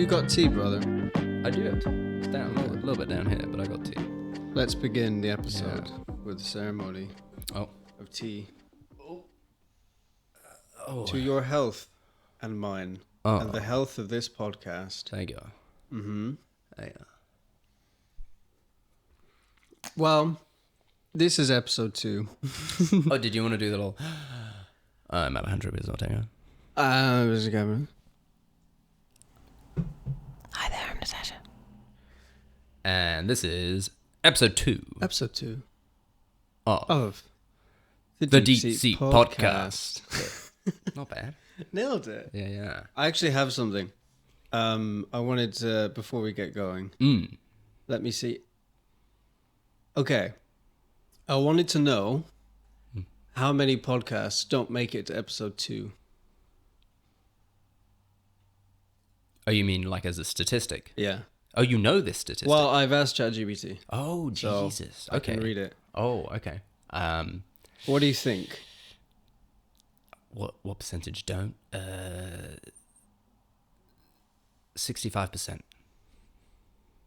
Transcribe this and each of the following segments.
you got tea, brother? I do have tea. It's down a little bit down here, but I got tea. Let's begin the episode with the ceremony of tea. Oh. To your health and mine, and the health of this podcast. There you go. Mm-hmm. There you go. Well, this is episode 2. Oh, did you want to do the little... I'm at 100 rupees, I'll take it. Mr. Cameron. Hi there, I'm Natasha. And this is episode 2. Episode 2. Of the Deep Seat Podcast. Not bad. Nailed it. Yeah. I actually have something. I wanted to, before we get going, let me see. Okay. I wanted to know how many podcasts don't make it to episode 2. Oh, you mean like as a statistic? Yeah. Oh, you know this statistic? Well, I've asked ChatGPT. Oh, Jesus. So Okay. I can read it. Oh, okay. What do you think? What percentage don't? 65%.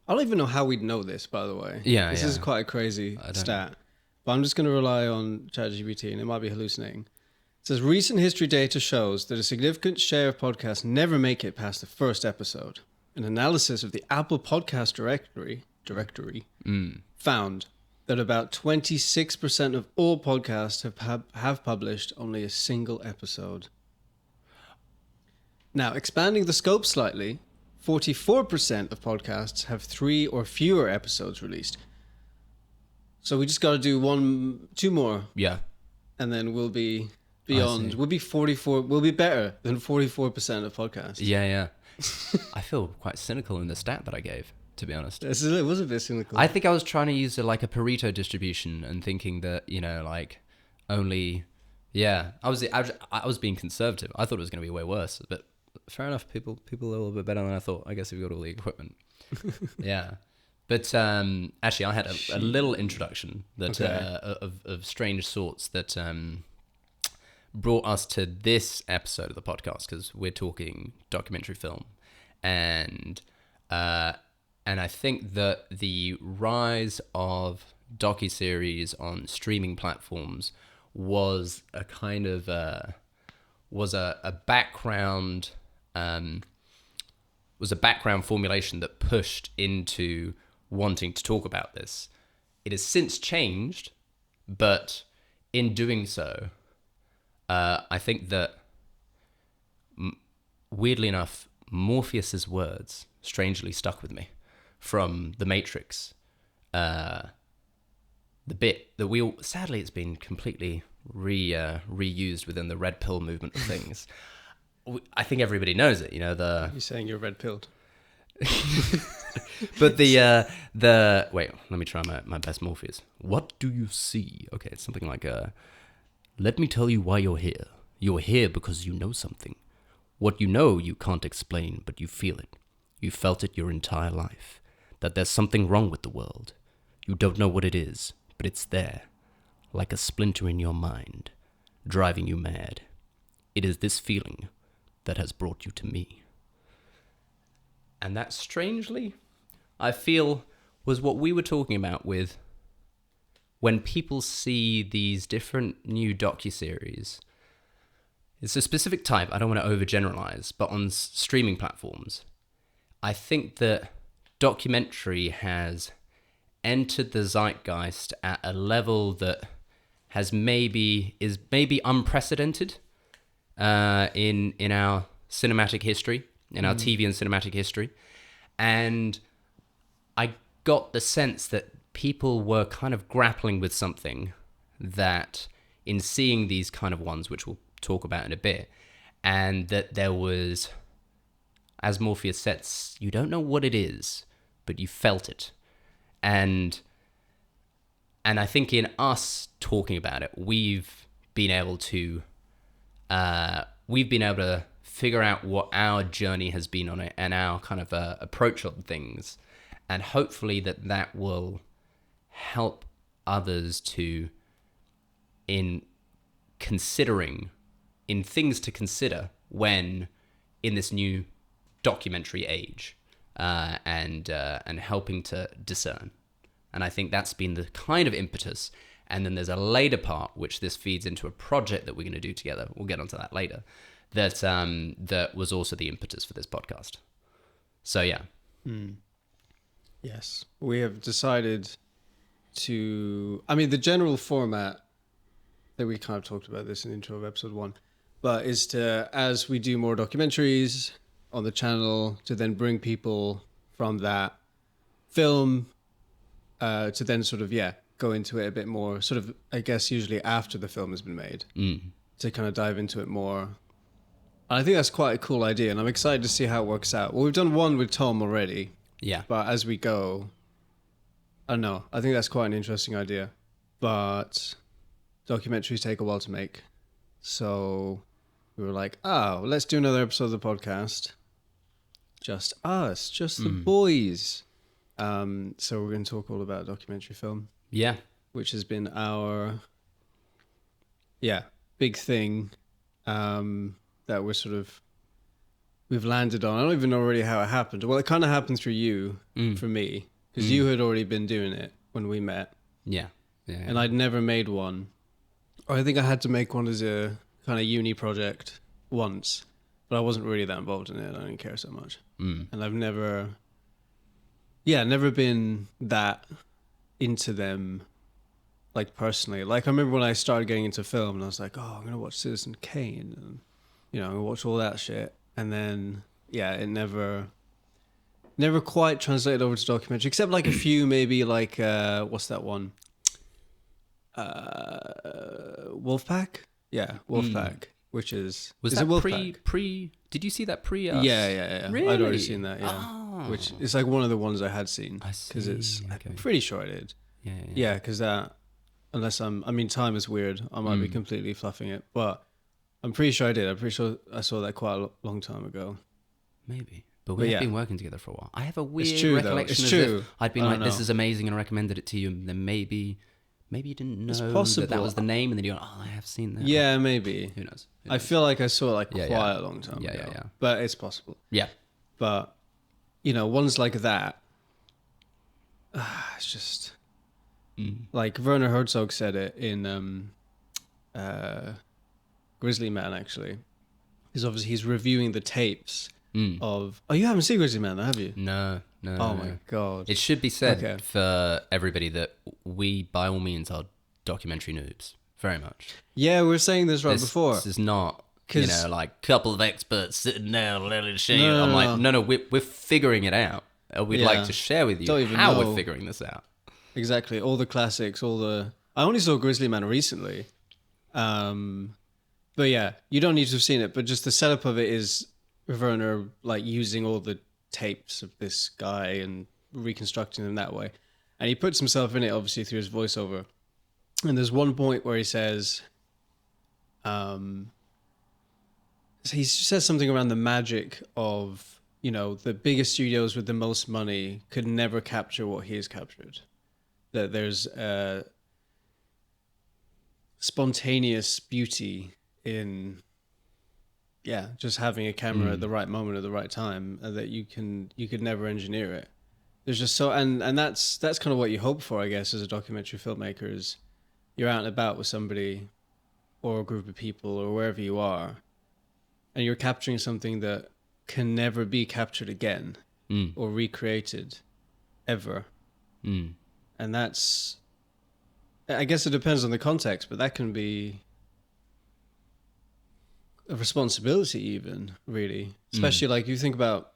I don't even know how we'd know this, by the way. Yeah, This is quite a crazy stat. But I'm just going to rely on ChatGPT, and it might be hallucinating. It says, recent history data shows that a significant share of podcasts never make it past the first episode. An analysis of the Apple Podcast directory found that about 26% of all podcasts have published only a single episode. Now, expanding the scope slightly, 44% of podcasts have 3 or fewer episodes released. So we just got to do 2 more. Yeah. And then we'll be beyond. We'll be 44. We'll be better than 44% of podcasts. Yeah. I feel quite cynical in the stat that I gave, to be honest. It was a bit cynical. I think I was trying to use a Pareto distribution and thinking that, only... Yeah, I was being conservative. I thought it was going to be way worse, but fair enough. People are a little bit better than I thought. I guess we've got all the equipment. Yeah. But actually, I had a little introduction that of strange sorts that brought us to this episode of the podcast, because we're talking documentary film, and I think that the rise of docuseries on streaming platforms was a kind of a background formulation that pushed into wanting to talk about this. It has since changed, but in doing so, I think that weirdly enough, Morpheus's words strangely stuck with me from The Matrix. The bit that sadly it's been completely reused within the red pill movement of things. I think everybody knows it, You're saying you're red-pilled. But wait, let me try my best Morpheus. What do you see? Okay, it's something like let me tell you why you're here. You're here because you know something. What you know you can't explain, but you feel it. You felt it your entire life. That there's something wrong with the world. You don't know what it is, but it's there. Like a splinter in your mind, driving you mad. It is this feeling that has brought you to me. And that, strangely, I feel, was what we were talking about with when people see these different new docuseries. It's a specific type, I don't want to overgeneralize, but on streaming platforms, I think that documentary has entered the zeitgeist at a level that is maybe unprecedented in our cinematic history, in our TV and cinematic history. And I got the sense that people were kind of grappling with something that in seeing these kind of ones, which we'll talk about in a bit, and that there was, as Morpheus says, you don't know what it is, but you felt it. And I think in us talking about it, we've been able to figure out what our journey has been on it and our kind of approach on things, and hopefully that will help others to in things to consider when in this new documentary age, and helping to discern. And I think that's been the kind of impetus. And then there's a later part, which this feeds into a project that we're going to do together. We'll get onto that later. That was also the impetus for this podcast. So yeah. Yes, we have decided to. I mean, the general format that we kind of talked about this in the intro of episode 1, but is to, as we do more documentaries on the channel, to then bring people from that film to then sort of go into it a bit more. Sort of, I guess, usually after the film has been made, to kind of dive into it more. I think that's quite a cool idea, and I'm excited to see how it works out. Well, we've done one with Tom already. Yeah. But as we go, I don't know. I think that's quite an interesting idea. But documentaries take a while to make. So we were like, let's do another episode of the podcast. Just us, just the boys. So we're going to talk all about documentary film. Yeah. Which has been our, big thing. That we've landed on. I don't even know really how it happened. Well, it kind of happened through you for me, because you had already been doing it when we met. Yeah. And I'd never made one. Or I think I had to make one as a kind of uni project once, but I wasn't really that involved in it. I didn't care so much. And I've never been that into them, like personally. Like I remember when I started getting into film and I was like, I'm going to watch Citizen Kane and, I'm going to watch all that shit. And then, it never quite translated over to documentary, except like a few, maybe like, what's that one? Wolfpack? Yeah, Wolfpack, which is... Was is that it Wolfpack? pre... Did you see that pre-us? Yeah. Really? I'd already seen that, Which is like one of the ones I had seen. I see. Because it's... Okay. I'm pretty sure I did. Yeah, because that... Unless time is weird. I might be completely fluffing it. But I'm pretty sure I did. I'm pretty sure I saw that quite a long time ago. Maybe. But we've been working together for a while. I have a weird recollection It's true. If I'd been like, this is amazing, and I recommended it to you, and then maybe you didn't know that was the name, and then you're like, I have seen that. Yeah, maybe. Who knows? I feel like I saw it like quite a long time ago. Yeah. But it's possible. Yeah. But, ones like that, it's just... Like Werner Herzog said it in Grizzly Man, actually. He's reviewing the tapes of... Oh, you haven't seen Grizzly Man, though, have you? No. Oh, my God. It should be said for everybody that we, by all means, are documentary noobs. Very much. Yeah, we were saying this before. This is not, like a couple of experts sitting down letting shit. I'm like, no, we're figuring it out. We'd like to share with you how we're figuring this out. Exactly. All the classics, I only saw Grizzly Man recently. But yeah, you don't need to have seen it, but just the setup of it is Werner like using all the tapes of this guy and reconstructing them that way. And he puts himself in it, obviously, through his voiceover. And there's one point where he says, he says something around the magic of, the biggest studios with the most money could never capture what he has captured. That there's spontaneous beauty in, just having a camera at the right moment at the right time, that you could never engineer it. There's just and that's kind of what you hope for, I guess, as a documentary filmmaker, is you're out and about with somebody or a group of people or wherever you are, and you're capturing something that can never be captured again or recreated ever. And that's, I guess it depends on the context, but that can be a responsibility even, really. Especially like you think about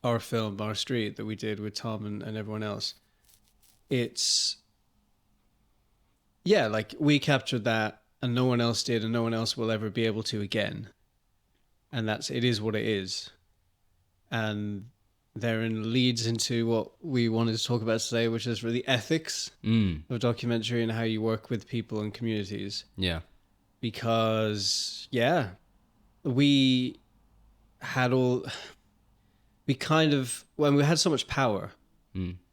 our film, Our Street, that we did with Tom and everyone else. It's, like we captured that and no one else did and no one else will ever be able to again. And it is what it is. And therein leads into what we wanted to talk about today, which is really ethics of documentary and how you work with people and communities. Yeah. Because, we had we had so much power.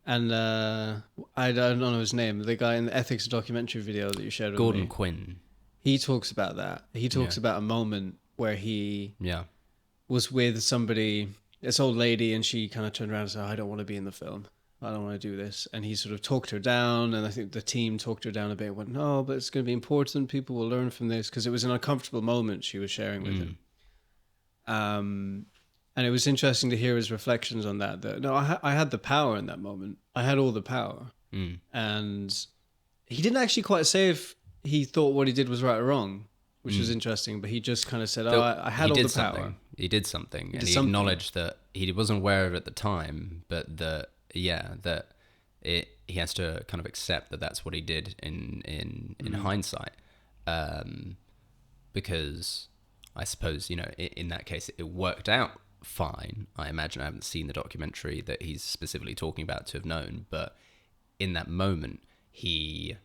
And I don't know his name, the guy in the ethics of documentary video that you shared with me. Gordon Quinn. He talks about that. He talks about a moment where he was with somebody this old lady, and she kind of turned around and said, I don't want to be in the film. I don't want to do this. And he sort of talked her down, and I think the team talked her down a bit. Went, no, but it's going to be important. People will learn from this, because it was an uncomfortable moment she was sharing with him. And it was interesting to hear his reflections on that. That no, I had the power in that moment. I had all the power, and he didn't actually quite say if he thought what he did was right or wrong, which was interesting. But he just kind of said, "Oh, I had all the power." He did something, and he acknowledged that he wasn't aware of it at the time, but that he has to kind of accept that that's what he did in hindsight, because I suppose, you know, in that case it worked out fine. I imagine. I haven't seen the documentary that he's specifically talking about to have known, but in that moment he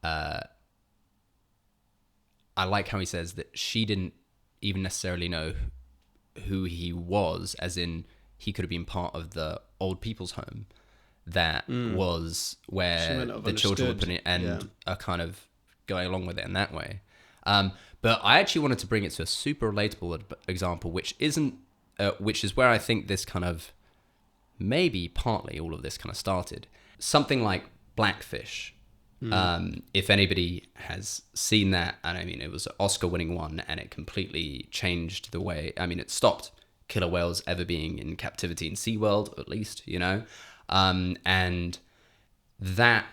I like how he says that she didn't even necessarily know who he was, as in he could have been part of the old people's home that was where the children were putting it and are kind of going along with it in that way. But I actually wanted to bring it to a super relatable example, which is where I think this kind of, maybe partly all of this kind of started. Something like Blackfish. If anybody has seen that, and I mean, it was an Oscar-winning one, and it completely changed the way, I mean, it stopped killer whales ever being in captivity in SeaWorld, at least, you know? And that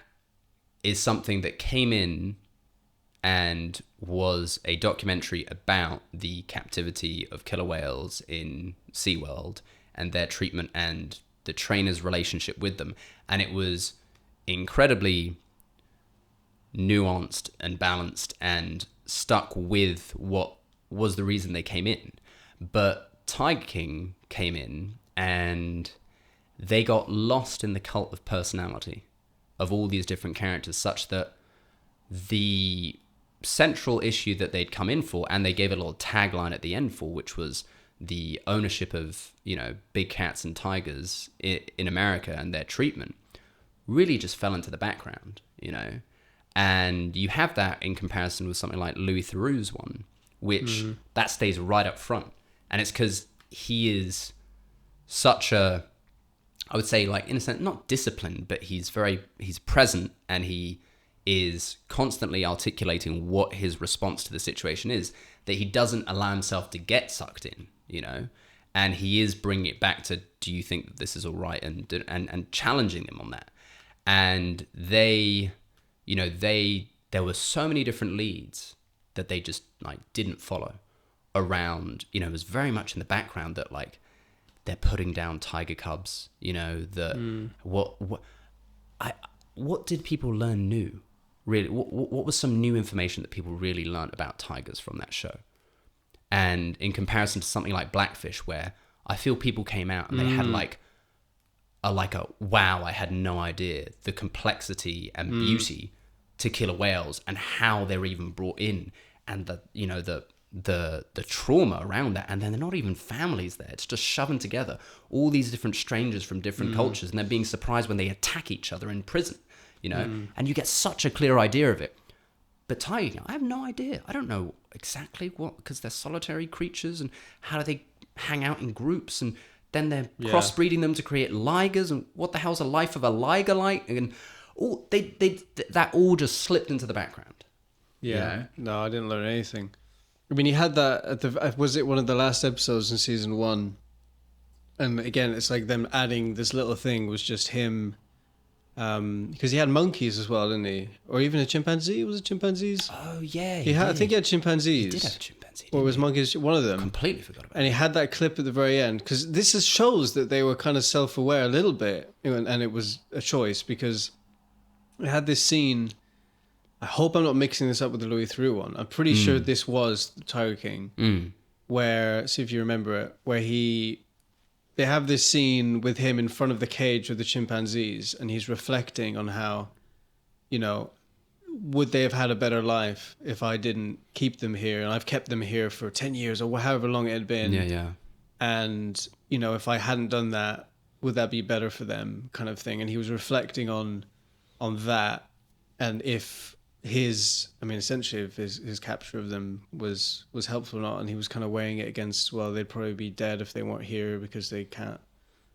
is something that came in and was a documentary about the captivity of killer whales in SeaWorld and their treatment and the trainer's relationship with them. And it was incredibly nuanced and balanced and stuck with what was the reason they came in. But Tiger King came in and they got lost in the cult of personality of all these different characters, such that the central issue that they'd come in for, and they gave a little tagline at the end for, which was the ownership of, you know, big cats and tigers in America and their treatment, really just fell into the background, you know. And you have that in comparison with something like Louis Theroux's one, which that stays right up front. And it's because he is such a, I would say, like, in a sense, not disciplined, but he's present, and he is constantly articulating what his response to the situation is, that he doesn't allow himself to get sucked in, you know, and he is bringing it back to, do you think that this is all right, and challenging them on that. And they, you know, there were so many different leads that they just like didn't follow around, you know. It was very much in the background that, like, they're putting down tiger cubs, you know, what did people learn new? Really, what was some new information that people really learned about tigers from that show? And in comparison to something like Blackfish, where I feel people came out and they had like a wow, I had no idea the complexity and beauty to killer whales and how they're even brought in, and the, you know, the trauma around that, and then they're not even families there. It's just shoving together all these different strangers from different cultures, and they're being surprised when they attack each other in prison, you know, and you get such a clear idea of it. But Tiger, I have no idea. I don't know exactly what, because they're solitary creatures, and how do they hang out in groups, and then they're crossbreeding them to create ligers, and what the hell's a life of a liger like? And all that all just slipped into the background. Yeah. You know? No, I didn't learn anything. I mean, he had that at was it one of the last episodes in season 1? And again, it's like them adding this little thing was just him, because he had monkeys as well, didn't he? Or even a chimpanzee? Was it chimpanzees? Oh yeah, I think he had chimpanzees. He did have a chimpanzee. Or was monkeys one of them? Completely forgot about it. And he had that clip at the very end, because shows that they were kind of self-aware a little bit, and it was a choice, because it had this scene. I hope I'm not mixing this up with the Louis Theroux one. I'm pretty sure this was Tiger King, where, see if you remember it, where they have this scene with him in front of the cage with the chimpanzees, and he's reflecting on how, you know, would they have had a better life if I didn't keep them here, and I've kept them here for 10 years or however long it had been. Yeah. And, you know, if I hadn't done that, would that be better for them, kind of thing. And he was reflecting on that, and if essentially if his capture of them was helpful or not, and he was kind of weighing it against, well, they'd probably be dead if they weren't here because they can't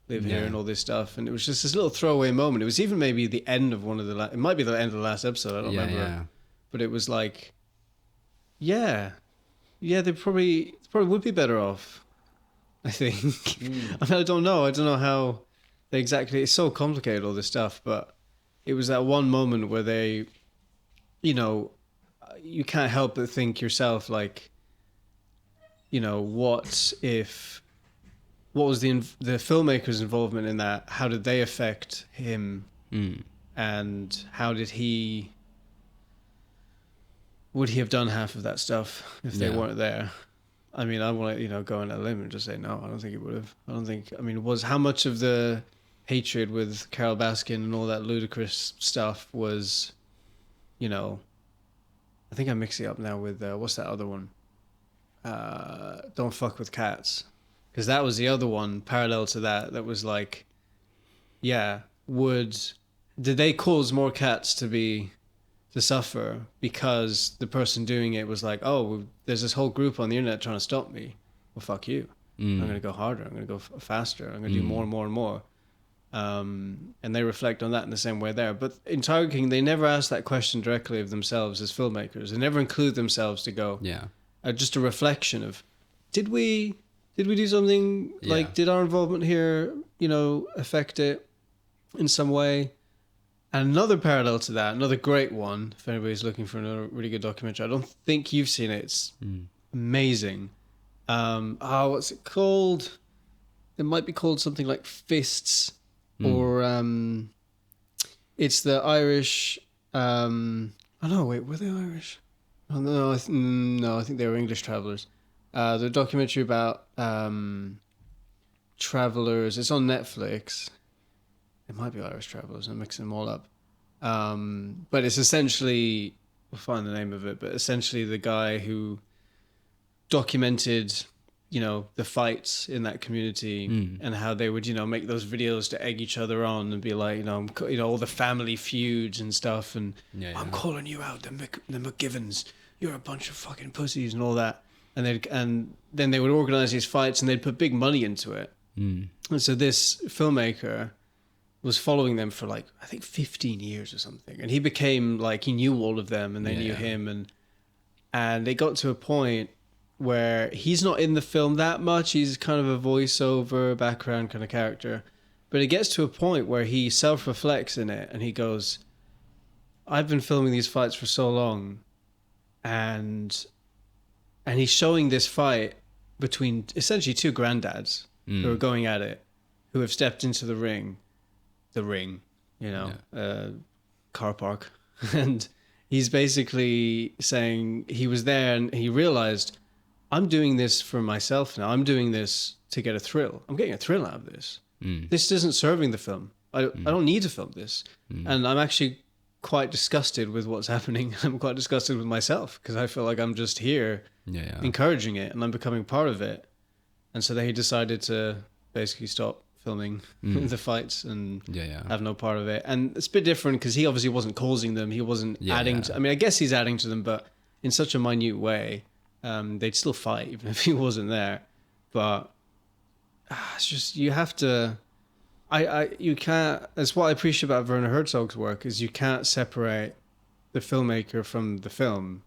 live here and all this stuff. And it was just this little throwaway moment. It was even maybe the end of one of the it might be the end of the last episode, I don't remember. But it was like, they probably would be better off, I think. I don't know how they exactly, it's so complicated, all this stuff, but it was that one moment where they, you know, you can't help but think yourself, like, you know, what was the filmmaker's involvement in that? How did they affect him? And how did would he have done half of that stuff if they weren't there? I mean, I want to, go on a limb and just say, no, I don't think he would have. How much of the hatred with Carol Baskin and all that ludicrous stuff was, I think I'm mixing it up now with, what's that other one? Don't Fuck with Cats. Because that was the other one parallel to that was like, did they cause more cats to suffer because the person doing it was like, oh, there's this whole group on the internet trying to stop me. Well, fuck you. I'm going to go harder. I'm going to go faster. I'm going to do more and more and more. And they reflect on that in the same way there. But in Tiger King, they never ask that question directly of themselves as filmmakers. They never include themselves to go, just a reflection of, did we do something? Like, did our involvement here, affect it in some way? And another parallel to that, another great one, if anybody's looking for another really good documentary, I don't think you've seen it. It's amazing. What's it called? It might be called something like Fists, or it's the Irish. Were they Irish? Oh, no, I think they were English travelers. The documentary about travelers. It's on Netflix. It might be Irish Travelers. I'm mixing them all up. But it's essentially, we'll find the name of it, but essentially the guy who documented, the fights in that community and how they would, make those videos to egg each other on and be like, all the family feuds and stuff. And I'm calling you out, the McGivens. You're a bunch of fucking pussies and all that. And then they would organize these fights and they'd put big money into it. And so this filmmaker was following them for I think 15 years or something. And he became he knew all of them and they knew him. And they got to a point where he's not in the film that much. He's kind of a voiceover background kind of character. But it gets to a point where he self-reflects in it and he goes, I've been filming these fights for so long. And he's showing this fight between essentially two granddads who are going at it, who have stepped into the ring, car park. And he's basically saying he was there and he realized, I'm doing this for myself now. I'm doing this to get a thrill. I'm getting a thrill out of this. This isn't serving the film. I don't need to film this. And I'm actually quite disgusted with what's happening. I'm quite disgusted with myself because I feel like I'm just here encouraging it and I'm becoming part of it. And so then he decided to basically stop filming the fights and have no part of it. And it's a bit different because he obviously wasn't causing them. He wasn't adding to, I guess he's adding to them, but in such a minute way. They'd still fight even if he wasn't there. But it's just, you have to, you can't, that's what I appreciate about Werner Herzog's work is you can't separate the filmmaker from the film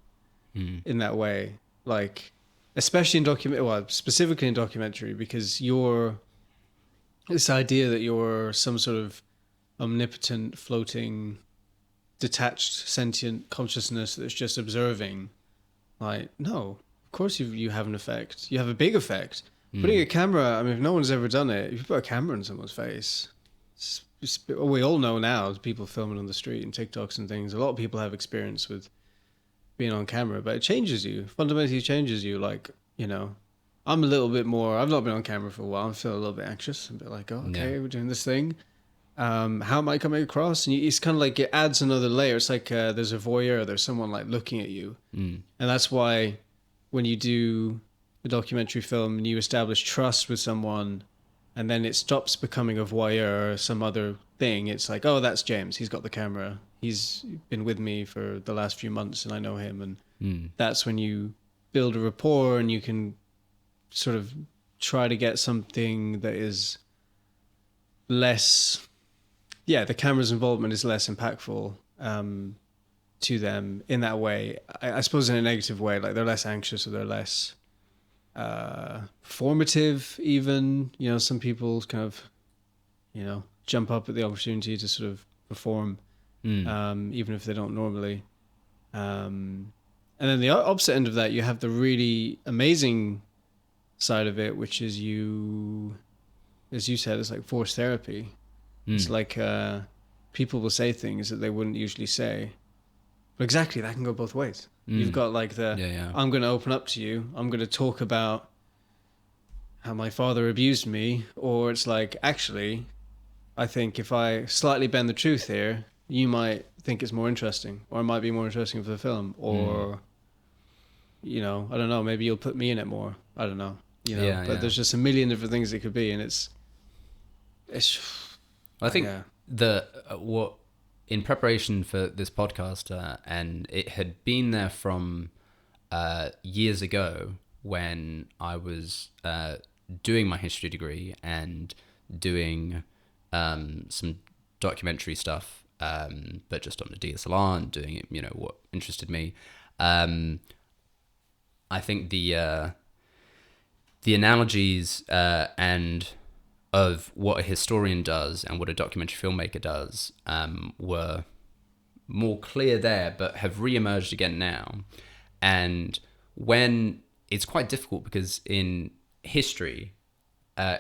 in that way. Especially in specifically in documentary, because this idea that you're some sort of omnipotent, floating, detached, sentient consciousness that's just observing. No, of course you have an effect. You have a big effect. Putting a camera, if no one's ever done it, if you put a camera in someone's face, we all know now, people filming on the street and TikToks and things, a lot of people have experience with being on camera, but it changes you, fundamentally changes you. I'm a little bit more, I've not been on camera for a while, I'm feeling a little bit anxious, a bit we're doing this thing. How am I coming across? And it's kind of it adds another layer. It's there's a voyeur, there's someone looking at you. And that's why when you do a documentary film and you establish trust with someone and then it stops becoming a voyeur or some other thing, it's oh, that's James, he's got the camera, he's been with me for the last few months, and I know him, and Mm. that's when you build a rapport, and you can sort of try to get something that is less, the camera's involvement is less impactful to them in that way. I suppose in a negative way, like they're less anxious, or they're less formative even. Some people kind of, jump up at the opportunity to sort of perform, even if they don't normally. And then the opposite end of that, you have the really amazing side of it, which is as you said, it's like forced therapy. It's like people will say things that they wouldn't usually say. But exactly, that can go both ways. You've got like I'm going to open up to you. I'm going to talk about how my father abused me. Or it's like, actually, I think if I slightly bend the truth here, you might think it's more interesting, or it might be more interesting for the film, or, I don't know, maybe you'll put me in it more. I don't know, but there's just a million different things it could be. And it's I think what in preparation for this podcast, and it had been there from years ago when I was doing my history degree and doing some documentary stuff, but just on a DSLR and doing it, what interested me. I think the analogies and of what a historian does and what a documentary filmmaker does were more clear there, but have re-emerged again now. And when it's quite difficult, because in history,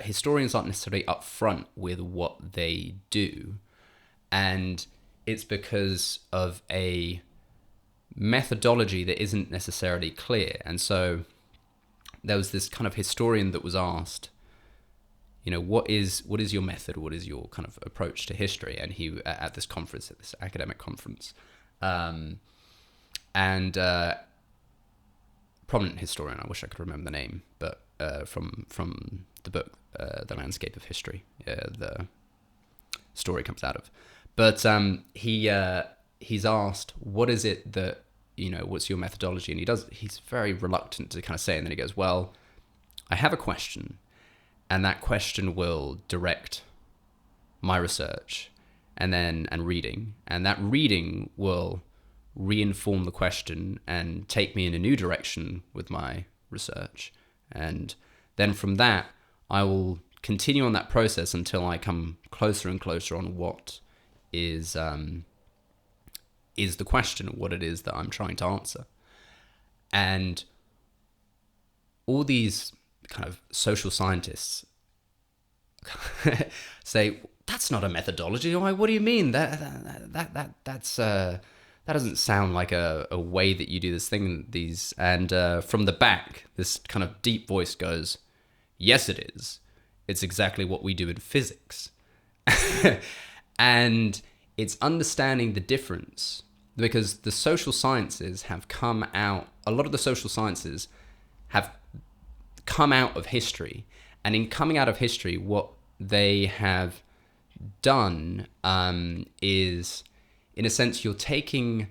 historians aren't necessarily upfront with what they do, and it's because of a methodology that isn't necessarily clear. And so there was this kind of historian that was asked, what is your method? What is your kind of approach to history? And he, at this conference, at this academic conference, and prominent historian, I wish I could remember the name, but from the book, The Landscape of History, the story comes out of. But he's asked, what is it that, what's your methodology? And he's very reluctant to kind of say it, and then he goes, well, I have a question, and that question will direct my research and reading. And that reading will re-inform the question and take me in a new direction with my research. And then from that, I will continue on that process until I come closer and closer on what is the question, what it is that I'm trying to answer. And all these kind of social scientists say, that's not a methodology. Like, what do you mean? That doesn't sound like a way that you do this thing. And from the back, this kind of deep voice goes, yes, it is. It's exactly what we do in physics. And it's understanding the difference, because the social sciences have come out, a lot of the social sciences have come out of history. And in coming out of history, what they have done is, in a sense, you're taking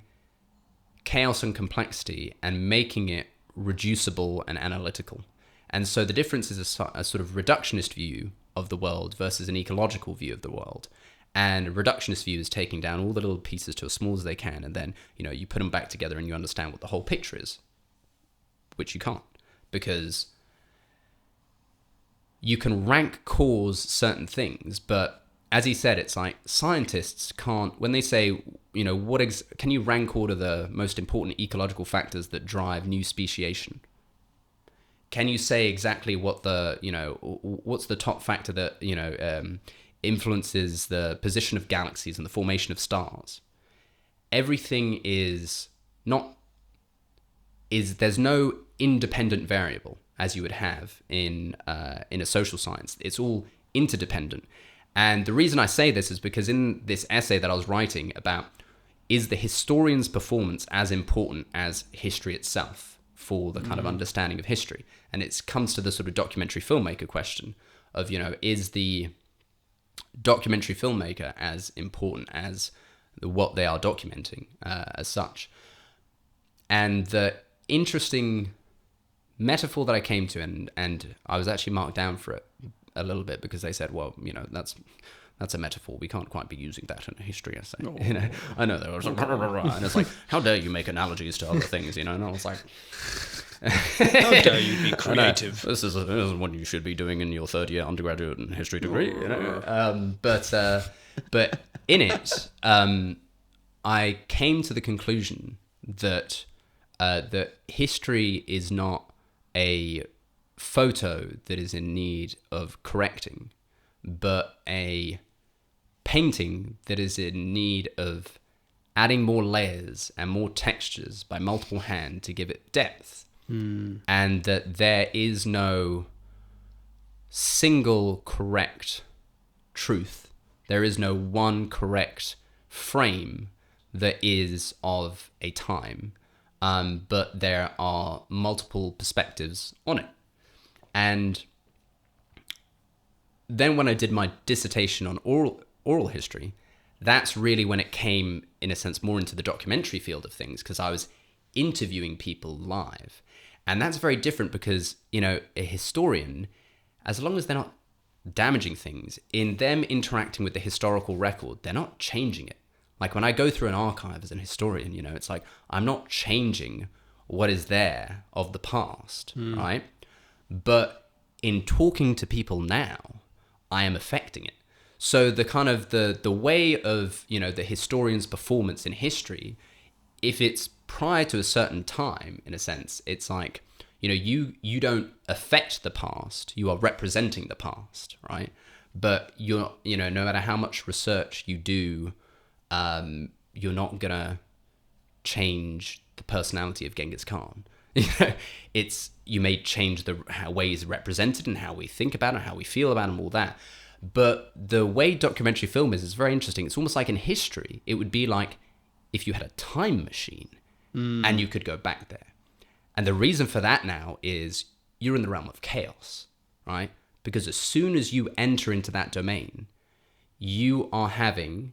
chaos and complexity and making it reducible and analytical. And so the difference is a sort of reductionist view of the world versus an ecological view of the world. And a reductionist view is taking down all the little pieces to as small as they can, and then, you put them back together and you understand what the whole picture is, which you can't, because you can rank cause certain things, but as he said, it's like scientists can't, when they say, can you rank order the most important ecological factors that drive new speciation? Can you say exactly what what's the top factor that, influences the position of galaxies and the formation of stars? Everything there's no independent variable as you would have in a social science. It's all interdependent. And the reason I say this is because in this essay that I was writing about, is the historian's performance as important as history itself for the kind of understanding of history? And it comes to the sort of documentary filmmaker question of, is the documentary filmmaker as important as what they are documenting as such. And the interesting metaphor that I came to, and I was actually marked down for it a little bit because they said, well, that's a metaphor. We can't quite be using that in a history essay. No. I know there was like, and it's like, how dare you make analogies to other things, And I was like, how dare you be creative? This is what you should be doing in your third year undergraduate and history degree, But in it, I came to the conclusion that that history is not a photo that is in need of correcting, but a painting that is in need of adding more layers and more textures by multiple hand to give it depth. And that there is no single correct truth. There is no one correct frame that is of a time, but there are multiple perspectives on it. And then when I did my dissertation on oral history, that's really when it came, in a sense, more into the documentary field of things, because I was interviewing people live. And that's very different because, a historian, as long as they're not damaging things, in them interacting with the historical record, they're not changing it. Like when I go through an archive as an historian, it's like I'm not changing what is there of the past, right? But in talking to people now, I am affecting it. So the kind of the way of, the historian's performance in history, if it's prior to a certain time, in a sense, it's like, you don't affect the past, you are representing the past, right? But you're, no matter how much research you do, you're not gonna change the personality of Genghis Khan. You may change the way he's represented and how we think about him, how we feel about him, all that. But the way documentary film is very interesting. It's almost like in history, it would be like if you had a time machine and you could go back there. And the reason for that now is you're in the realm of chaos, right? Because as soon as you enter into that domain, you are having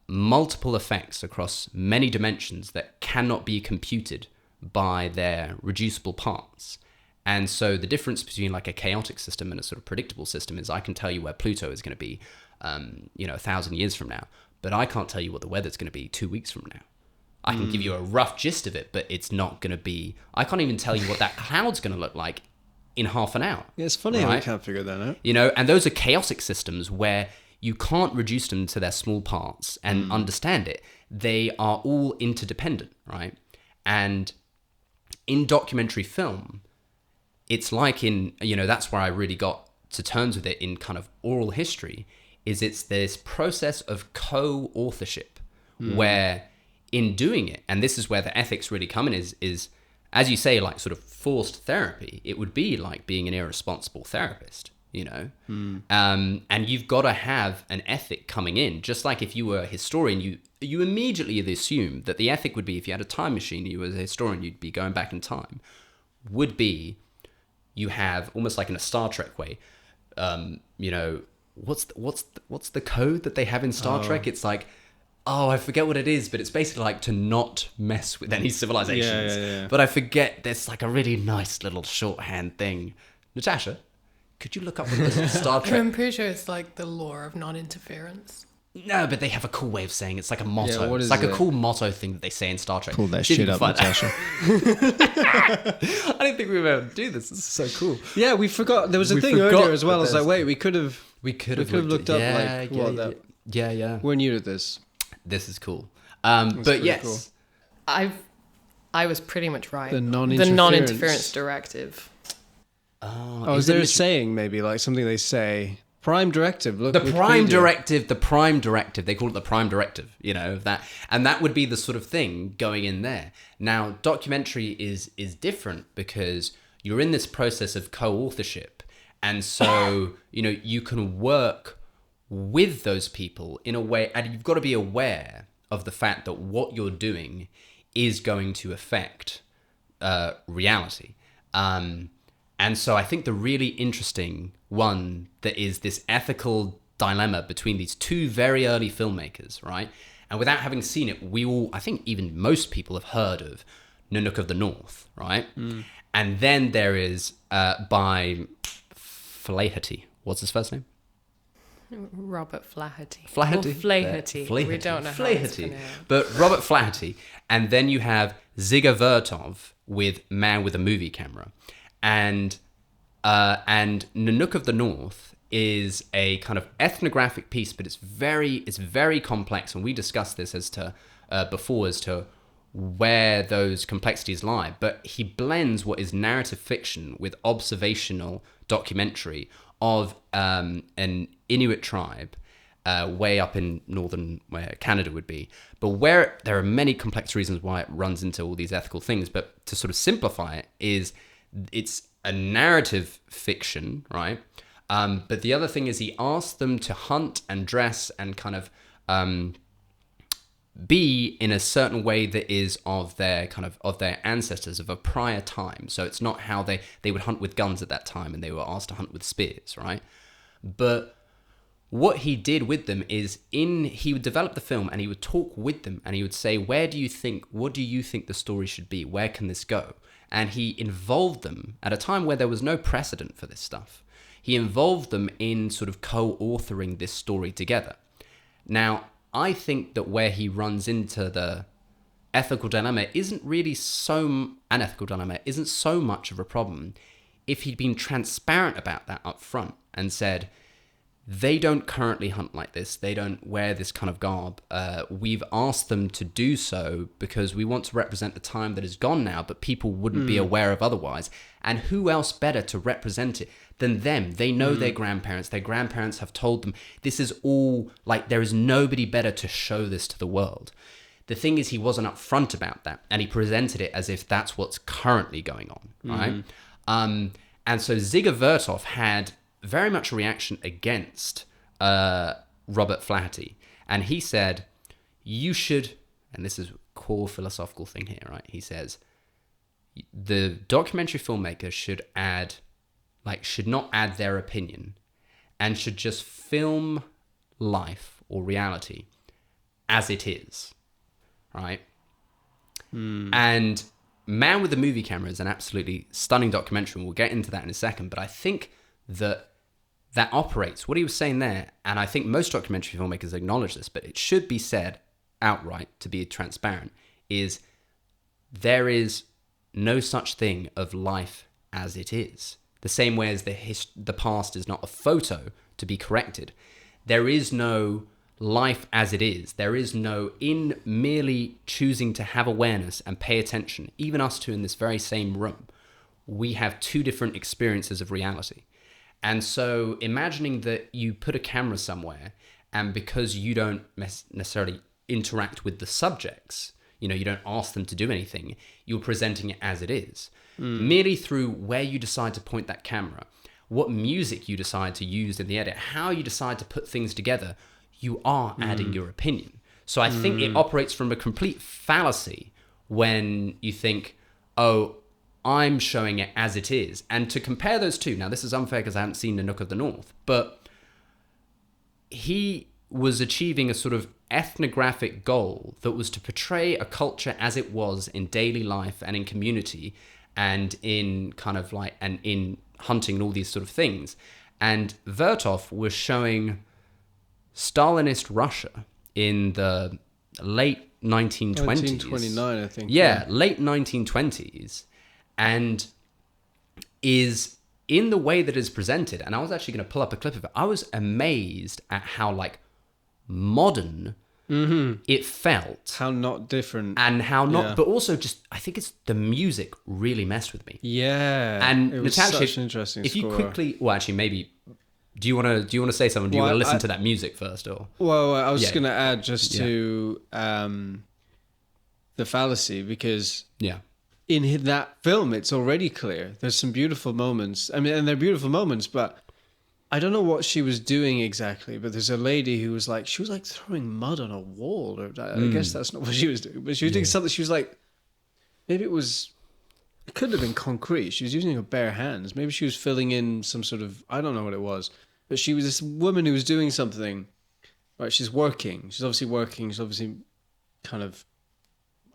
multiple effects across many dimensions that cannot be computed by their reducible parts. And so the difference between like a chaotic system and a sort of predictable system is I can tell you where Pluto is going to be, 1,000 years from now, but I can't tell you what the weather's going to be 2 weeks from now. I can give you a rough gist of it, but it's not going to be, I can't even tell you what that cloud's going to look like in half an hour. Yeah, it's funny how we can't figure that out. And those are chaotic systems where you can't reduce them to their small parts and understand it. They are all interdependent, right? And in documentary film, it's like in, that's where I really got to terms with it in kind of oral history, is it's this process of co-authorship where in doing it, and this is where the ethics really come in, is as you say, like sort of forced therapy. It would be like being an irresponsible therapist, and you've got to have an ethic coming in. Just like if you were a historian, you immediately assume that the ethic would be, if you had a time machine, you as a historian, you'd be going back in time, would be you have almost like in a Star Trek way, what's the code that they have in Star Trek? It's like, I forget what it is, but it's basically like to not mess with any civilizations. Yeah. But I forget, there's like a really nice little shorthand thing. Natasha, could you look up what the Star Trek? I'm pretty sure it's like the law of non-interference. No, but they have a cool way of saying it. It's like a motto. Yeah, what it's is like it? a cool motto thing that they say in Star Trek. Pull that See if shit you up, can find Natasha. I didn't think we were able to do this. This is so cool. Yeah, we forgot. There was a We thing forgot earlier as well. I that was like, there's- wait, we could have looked up Yeah. we're new to this. This is cool. That's But pretty yes, cool. I was pretty much right. The The non-interference. non-interference directive. Oh, is there a saying maybe, like something they say? Prime directive. Look, the Wikipedia. prime directive, they call it the prime directive, of that. And that would be the sort of thing going in there. Now, documentary is different because you're in this process of co-authorship. And so, you can work with those people in a way, and you've got to be aware of the fact that what you're doing is going to affect reality. And so I think the really interesting one that is this ethical dilemma between these two very early filmmakers, right? And without having seen it, we all, I think even most people have heard of Nanook of the North, right? And then there is by Flaherty. What's his first name? Robert Flaherty. Flaherty. Or Flaherty. Flaherty. We don't know Flaherty. how it's pronounced. But Robert Flaherty. And then you have Ziga Vertov with Man with a Movie Camera. And Nanook of the North is a kind of ethnographic piece, but it's very complex. And we discussed this as to before as to where those complexities lie. But he blends what is narrative fiction with observational documentary of an Inuit tribe way up in northern where Canada would be, but where there are many complex reasons why it runs into all these ethical things. But to sort of simplify it, is it's a narrative fiction, right? But the other thing is he asked them to hunt and dress and kind of be in a certain way that is of their ancestors of a prior time. So it's not how they would hunt with guns at that time, and they were asked to hunt with spears, right? But what he did with them is he would develop the film and he would talk with them and he would say, what do you think the story should be? Where can this go? And he involved them at a time where there was no precedent for this stuff. He involved them in sort of co-authoring this story together. Now, I think that where he runs into the ethical dilemma isn't so much of a problem if he'd been transparent about that up front and said, they don't currently hunt like this. They don't wear this kind of garb. We've asked them to do so because we want to represent the time that is gone now, but people wouldn't be aware of otherwise. And who else better to represent it than them? They know their grandparents. Their grandparents have told them this is all, like, there is nobody better to show this to the world. The thing is, he wasn't upfront about that, and he presented it as if that's what's currently going on, right? And so Ziga Vertov had very much a reaction against Robert Flaherty. And he said, you should, and this is a core philosophical thing here, right? He says, the documentary filmmaker should not add their opinion and should just film life or reality as it is, right? And Man with the Movie Camera is an absolutely stunning documentary, and we'll get into that in a second, but I think that operates, what he was saying there, and I think most documentary filmmakers acknowledge this, but it should be said outright to be transparent, is there is no such thing of life as it is. The same way as the past is not a photo to be corrected. There is no life as it is. There is no, in merely choosing to have awareness and pay attention, even us two in this very same room, we have two different experiences of reality. And so imagining that you put a camera somewhere, and because you don't necessarily interact with the subjects, you don't ask them to do anything, you're presenting it as it is. Merely through where you decide to point that camera, what music you decide to use in the edit, how you decide to put things together, you are adding your opinion. So I think it operates from a complete fallacy when you think, oh, I'm showing it as it is. And to compare those two, now this is unfair because I haven't seen Nanook of the North, but he was achieving a sort of ethnographic goal that was to portray a culture as it was in daily life and in community and in kind of like, and in hunting and all these sort of things. And Vertov was showing Stalinist Russia in the late 1920s. 1929, I think. Yeah, late 1920s. And is in the way that it's presented, and I was actually going to pull up a clip of it, I was amazed at how, like, modern it felt. How not different. And how not, but also just, I think it's the music really messed with me. Yeah. And it was Natasha, such an interesting if you score. quickly, well, actually, maybe, do you want to say something? Do you want to listen to that music first, or? Well, I was just going to add to the fallacy, because in that film, it's already clear. There's some beautiful moments. I mean, and they're beautiful moments, but I don't know what she was doing exactly. But there's a lady who was like, she was like throwing mud on a wall. Or I guess that's not what she was doing. But she was doing something. She was like, maybe it couldn't have been concrete. She was using her bare hands. Maybe she was filling in some sort of, I don't know what it was. but she was this woman who was doing something. Right, she's working. She's obviously kind of,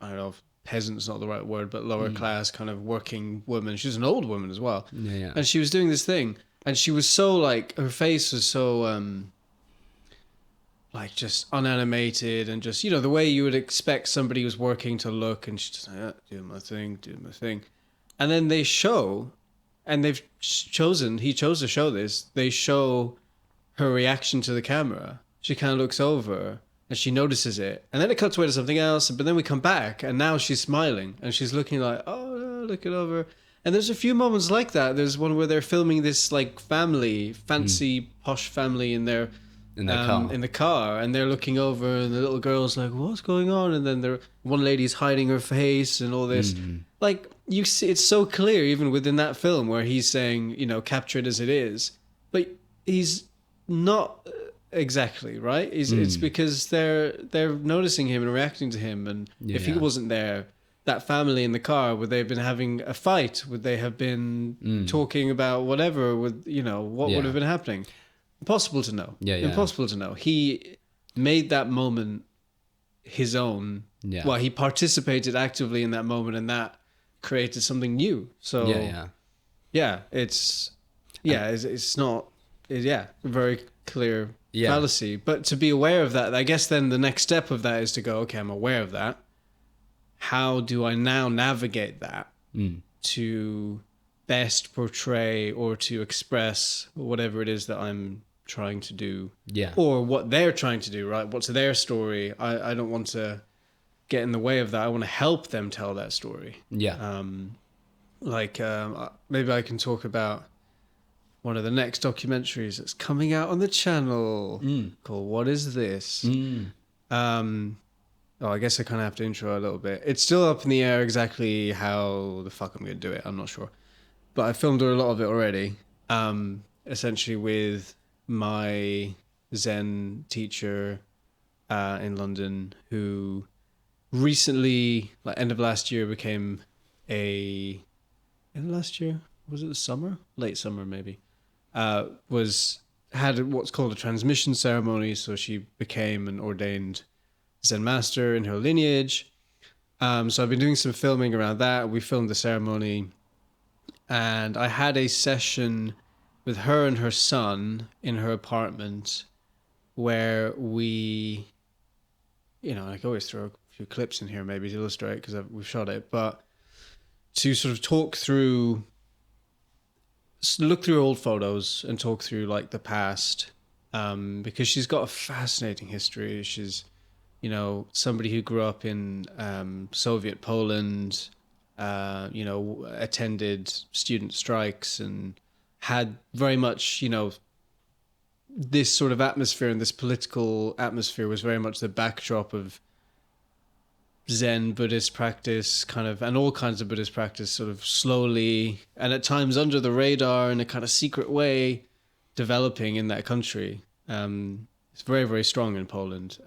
I don't know if peasant's not the right word, but lower class kind of working woman. She was an old woman as well. Yeah. And she was doing this thing. And she was so like, her face was so like just unanimated and just, the way you would expect somebody who's working to look. And she's just like, doing my thing. And then they show, and he chose to show this. They show her reaction to the camera. She kind of looks over and she notices it. And then it cuts away to something else. But then we come back and now she's smiling and she's looking like, oh, no, look it over. And there's a few moments like that. There's one where they're filming this like family, fancy, posh family in the car. And they're looking over and the little girl's like, what's going on? And then one lady's hiding her face and all this. Like, you see, it's so clear even within that film where he's saying, capture it as it is. But he's not... exactly right. It's because they're noticing him and reacting to him, and if he wasn't there, that family in the car, would they have been having a fight? Would they have been talking about whatever? What would have been happening? Impossible to know. Impossible to know. He made that moment his own. Well, he participated actively in that moment, and that created something new. So it's not very clear fallacy. But to be aware of that, I guess then the next step of that is to go, okay, I'm aware of that. How do I now navigate that to best portray or to express whatever it is that I'm trying to do? Or what they're trying to do, right? What's their story? I don't want to get in the way of that. I want to help them tell that story. Maybe I can talk about one of the next documentaries that's coming out on the channel called What Is This? I guess I kind of have to intro a little bit. It's still up in the air exactly how the fuck I'm going to do it. I'm not sure. But I filmed a lot of it already, essentially with my Zen teacher in London, who recently, like end of last year, became end of last year? Was it the summer? Late summer, maybe. Had what's called a transmission ceremony, so she became an ordained Zen master in her lineage. So I've been doing some filming around that. We filmed the ceremony, and I had a session with her and her son in her apartment where we, I can always throw a few clips in here maybe to illustrate because we've shot it, but to sort of look through old photos and talk through like the past, because she's got a fascinating history. She's, somebody who grew up in Soviet Poland, attended student strikes and had very much, this sort of atmosphere, and this political atmosphere was very much the backdrop of Zen Buddhist practice and all kinds of Buddhist practice sort of slowly and at times under the radar in a kind of secret way developing in that country. It's very, very strong in Poland.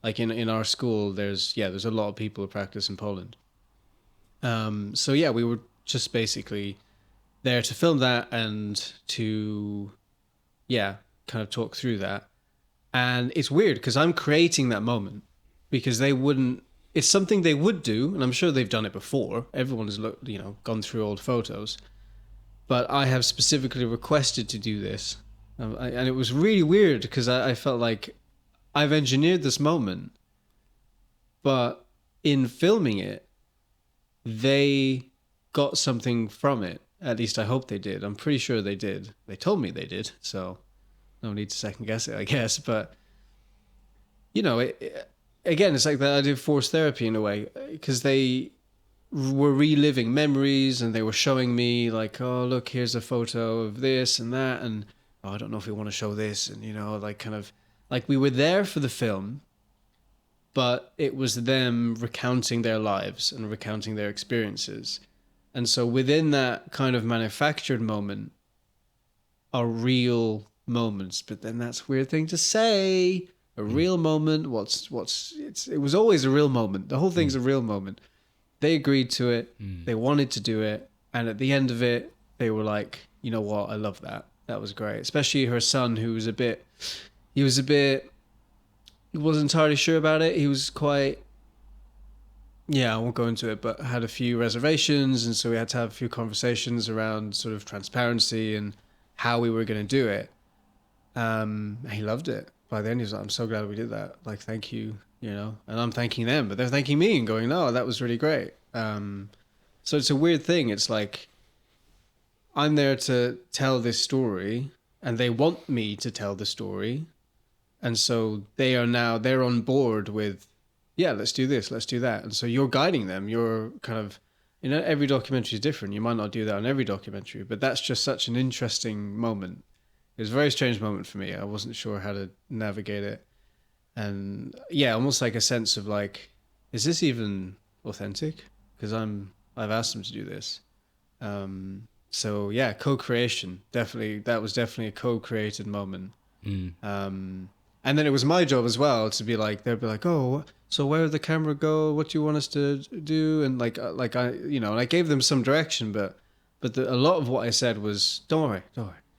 Like in our school, there's a lot of people who practice in Poland. We were just basically there to film that and to, kind of talk through that. And it's weird because I'm creating that moment because it's something they would do, and I'm sure they've done it before. Everyone has gone through old photos. But I have specifically requested to do this. And it was really weird because I felt like I've engineered this moment, but in filming it, they got something from it. At least I hope they did. I'm pretty sure they did. They told me they did, so no need to second guess it, I guess. But, again, it's like the idea of forced therapy in a way, because they were reliving memories and they were showing me like, oh, look, here's a photo of this and that. And I don't know if we want to show this. And, like we were there for the film, but it was them recounting their lives and recounting their experiences. And so within that kind of manufactured moment are real moments. But then that's a weird thing to say. A real moment. It was always a real moment. The whole thing's a real moment. They agreed to it. They wanted to do it. And at the end of it, they were like, you know what? I love that. That was great. Especially her son, who was a bit, he wasn't entirely sure about it. He was quite, yeah, I won't go into it, but had a few reservations. And so we had to have a few conversations around sort of transparency and how we were going to do it. He loved it. By the end, he was like, I'm so glad we did that. Like, thank you, you know, and I'm thanking them, but they're thanking me and going, no, that was really great. So it's a weird thing. It's like, I'm there to tell this story and they want me to tell the story. And so they're on board with, yeah, let's do this, let's do that. And so you're guiding them. You're kind of, you know, every documentary is different. You might not do that on every documentary, but that's just such an interesting moment. It was a very strange moment for me. I wasn't sure how to navigate it. And yeah, almost like a sense of like, is this even authentic? Because I've asked them to do this. So yeah, co-creation, definitely. That was definitely a co-created moment. And then it was my job as well to be like, they'd be like, oh, so where did the camera go? What do you want us to do? And like I, you know, and I gave them some direction, but a lot of what I said was, don't worry,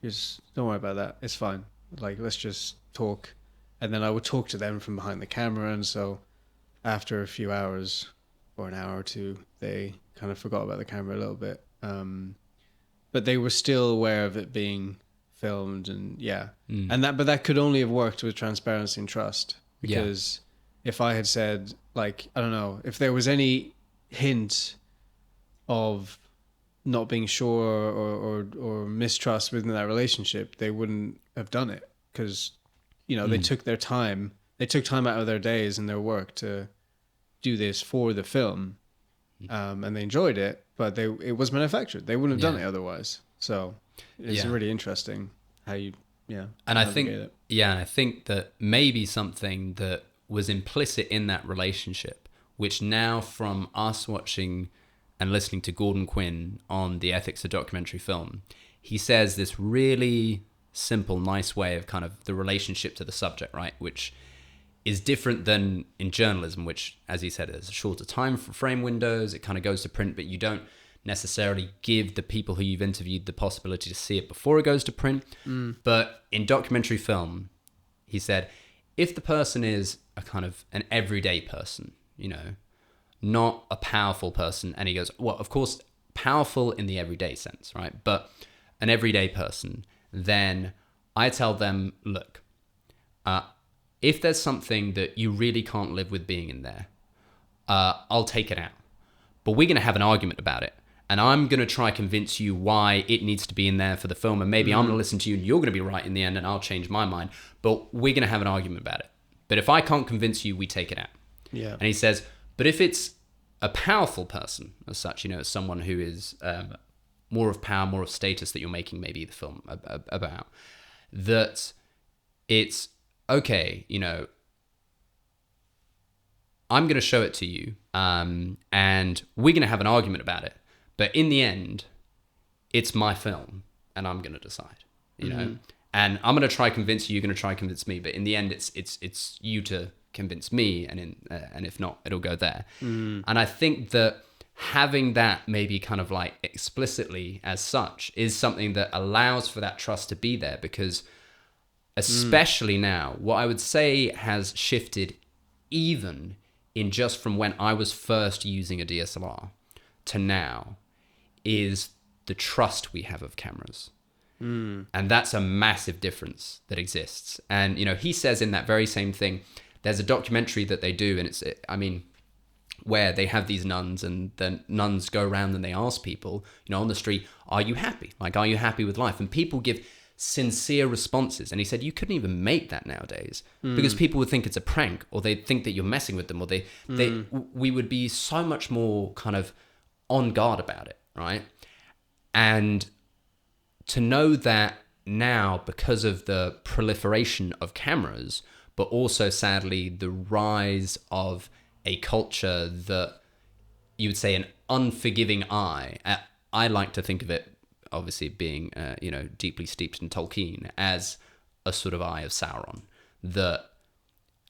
just don't worry about that. It's fine. Like, let's just talk. And then I would talk to them from behind the camera. And so after a few hours or an hour or two, they kind of forgot about the camera a little bit. But they were still aware of it being filmed, and yeah. But that could only have worked with transparency and trust, because if I had said, like, I don't know, if there was any hint of not being sure or mistrust within that relationship, they wouldn't have done it, because, you know, they took their time. They took time out of their days and their work to do this for the film, and they enjoyed it, but it was manufactured. They wouldn't have done it otherwise. So it's really interesting how you, and I think, and I think that maybe something that was implicit in that relationship, which now from us watching and listening to Gordon Quinn on the ethics of documentary film, he says this really simple, nice way of kind of the relationship to the subject, right? Which is different than in journalism, which, as he said, is a shorter time for frame windows. It kind of goes to print, but you don't necessarily give the people who you've interviewed the possibility to see it before it goes to print. But in documentary film, he said, if the person is a kind of an everyday person, you know, not a powerful person, and he goes, well, of course, powerful in the everyday sense, right? But an everyday person, then I tell them, look, if there's something that you really can't live with being in there, I'll take it out. But we're going to have an argument about it. And I'm going to try to convince you why it needs to be in there for the film. And maybe I'm going to listen to you and you're going to be right in the end and I'll change my mind. But we're going to have an argument about it. But if I can't convince you, we take it out. Yeah. And he says, but if it's a powerful person as such, you know, someone who is more of power, more of status that you're making maybe the film about, that it's, okay, you know, I'm going to show it to you and we're going to have an argument about it. But in the end, it's my film and I'm going to decide, you know, and I'm going to try to convince you, you're going to try to convince me. But in the end, it's you to convince me. And if not, it'll go there. And I think that having that maybe kind of like explicitly as such is something that allows for that trust to be there, because especially now, what I would say has shifted even in just from when I was first using a DSLR to now is the trust we have of cameras. And that's a massive difference that exists. And, you know, he says in that very same thing, there's a documentary that they do, and where they have these nuns, and the nuns go around and they ask people, you know, on the street, are you happy? Like, are you happy with life? And people give sincere responses. And he said you couldn't even make that nowadays because people would think it's a prank, or they'd think that you're messing with them, or we would be so much more kind of on guard about it, right? And to know that now, because of the proliferation of cameras, but also sadly the rise of a culture that you would say an unforgiving eye, I like to think of it, obviously being, you know, deeply steeped in Tolkien, as a sort of eye of Sauron that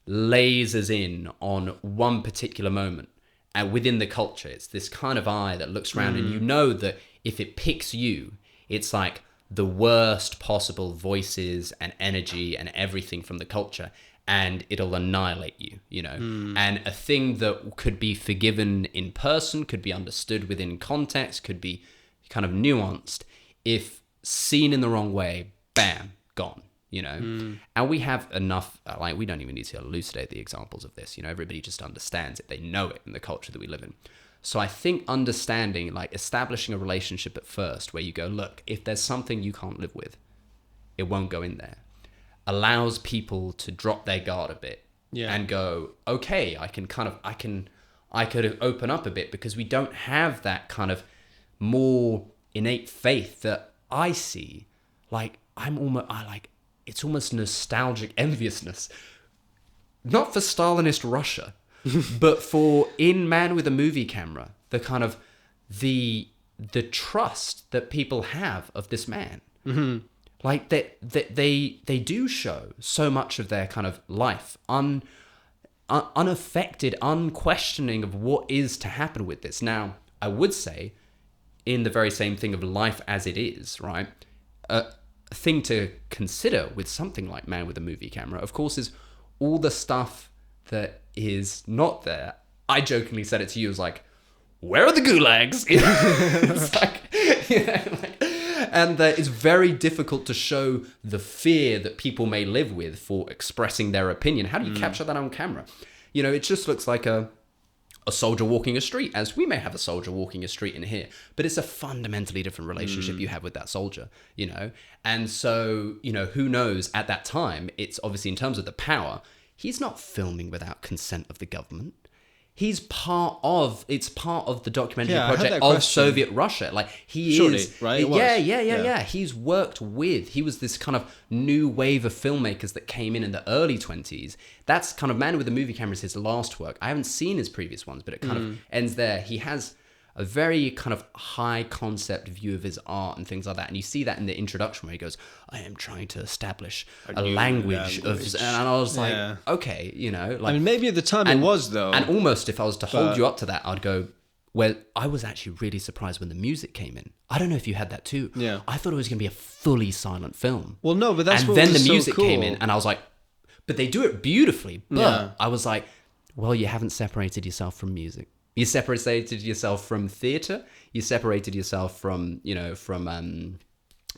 lasers in on one particular moment. And within the culture, it's this kind of eye that looks around and you know that if it picks you, it's like the worst possible voices and energy and everything from the culture, and it'll annihilate you, you know. And a thing that could be forgiven in person, could be understood within context, could be kind of nuanced, if seen in the wrong way, bam, gone, you know. And we have enough, like, we don't even need to elucidate the examples of this, you know. Everybody just understands it, they know it in the culture that we live in. So I think understanding, like establishing a relationship at first where you go, look, if there's something you can't live with, it won't go in there, allows people to drop their guard a bit and go, okay, I could open up a bit, because we don't have that kind of more innate faith that I see. Like, it's almost nostalgic enviousness, not for Stalinist Russia, but for in Man with a Movie Camera, the kind of the trust that people have of this man. Like they do show so much of their kind of life unaffected, unquestioning of what is to happen with this. Now, I would say, in the very same thing of life as it is, right? A thing to consider with something like Man with a Movie Camera, of course, is all the stuff that is not there. I jokingly said it to you, as like, where are the gulags? It's like, you know, like, and it's very difficult to show the fear that people may live with for expressing their opinion. How do you capture that on camera? You know, it just looks like a soldier walking a street, as we may have a soldier walking a street in here, but it's a fundamentally different relationship you have with that soldier, you know? And so, you know, who knows, at that time, it's obviously, in terms of the power, he's not filming without consent of the government. It's part of the documentary project of Soviet Russia. Like, he is, right? Yeah. He was this kind of new wave of filmmakers that came in the early 20s. That's kind of Man with a Movie Camera is his last work. I haven't seen his previous ones, but it kind of ends there. He has a very kind of high concept view of his art and things like that. And you see that in the introduction where he goes, I am trying to establish a language of... And I was like, okay, you know... Like, I mean, maybe at the time it was, though. And almost, if I was to hold you up to that, I'd go, well, I was actually really surprised when the music came in. I don't know if you had that too. Yeah. I thought it was going to be a fully silent film. Well, no, but that's and what then was the music so cool. came in, and I was like, but they do it beautifully. But I was like, well, you haven't separated yourself from music. You separated yourself from theatre. You separated yourself from, you know, from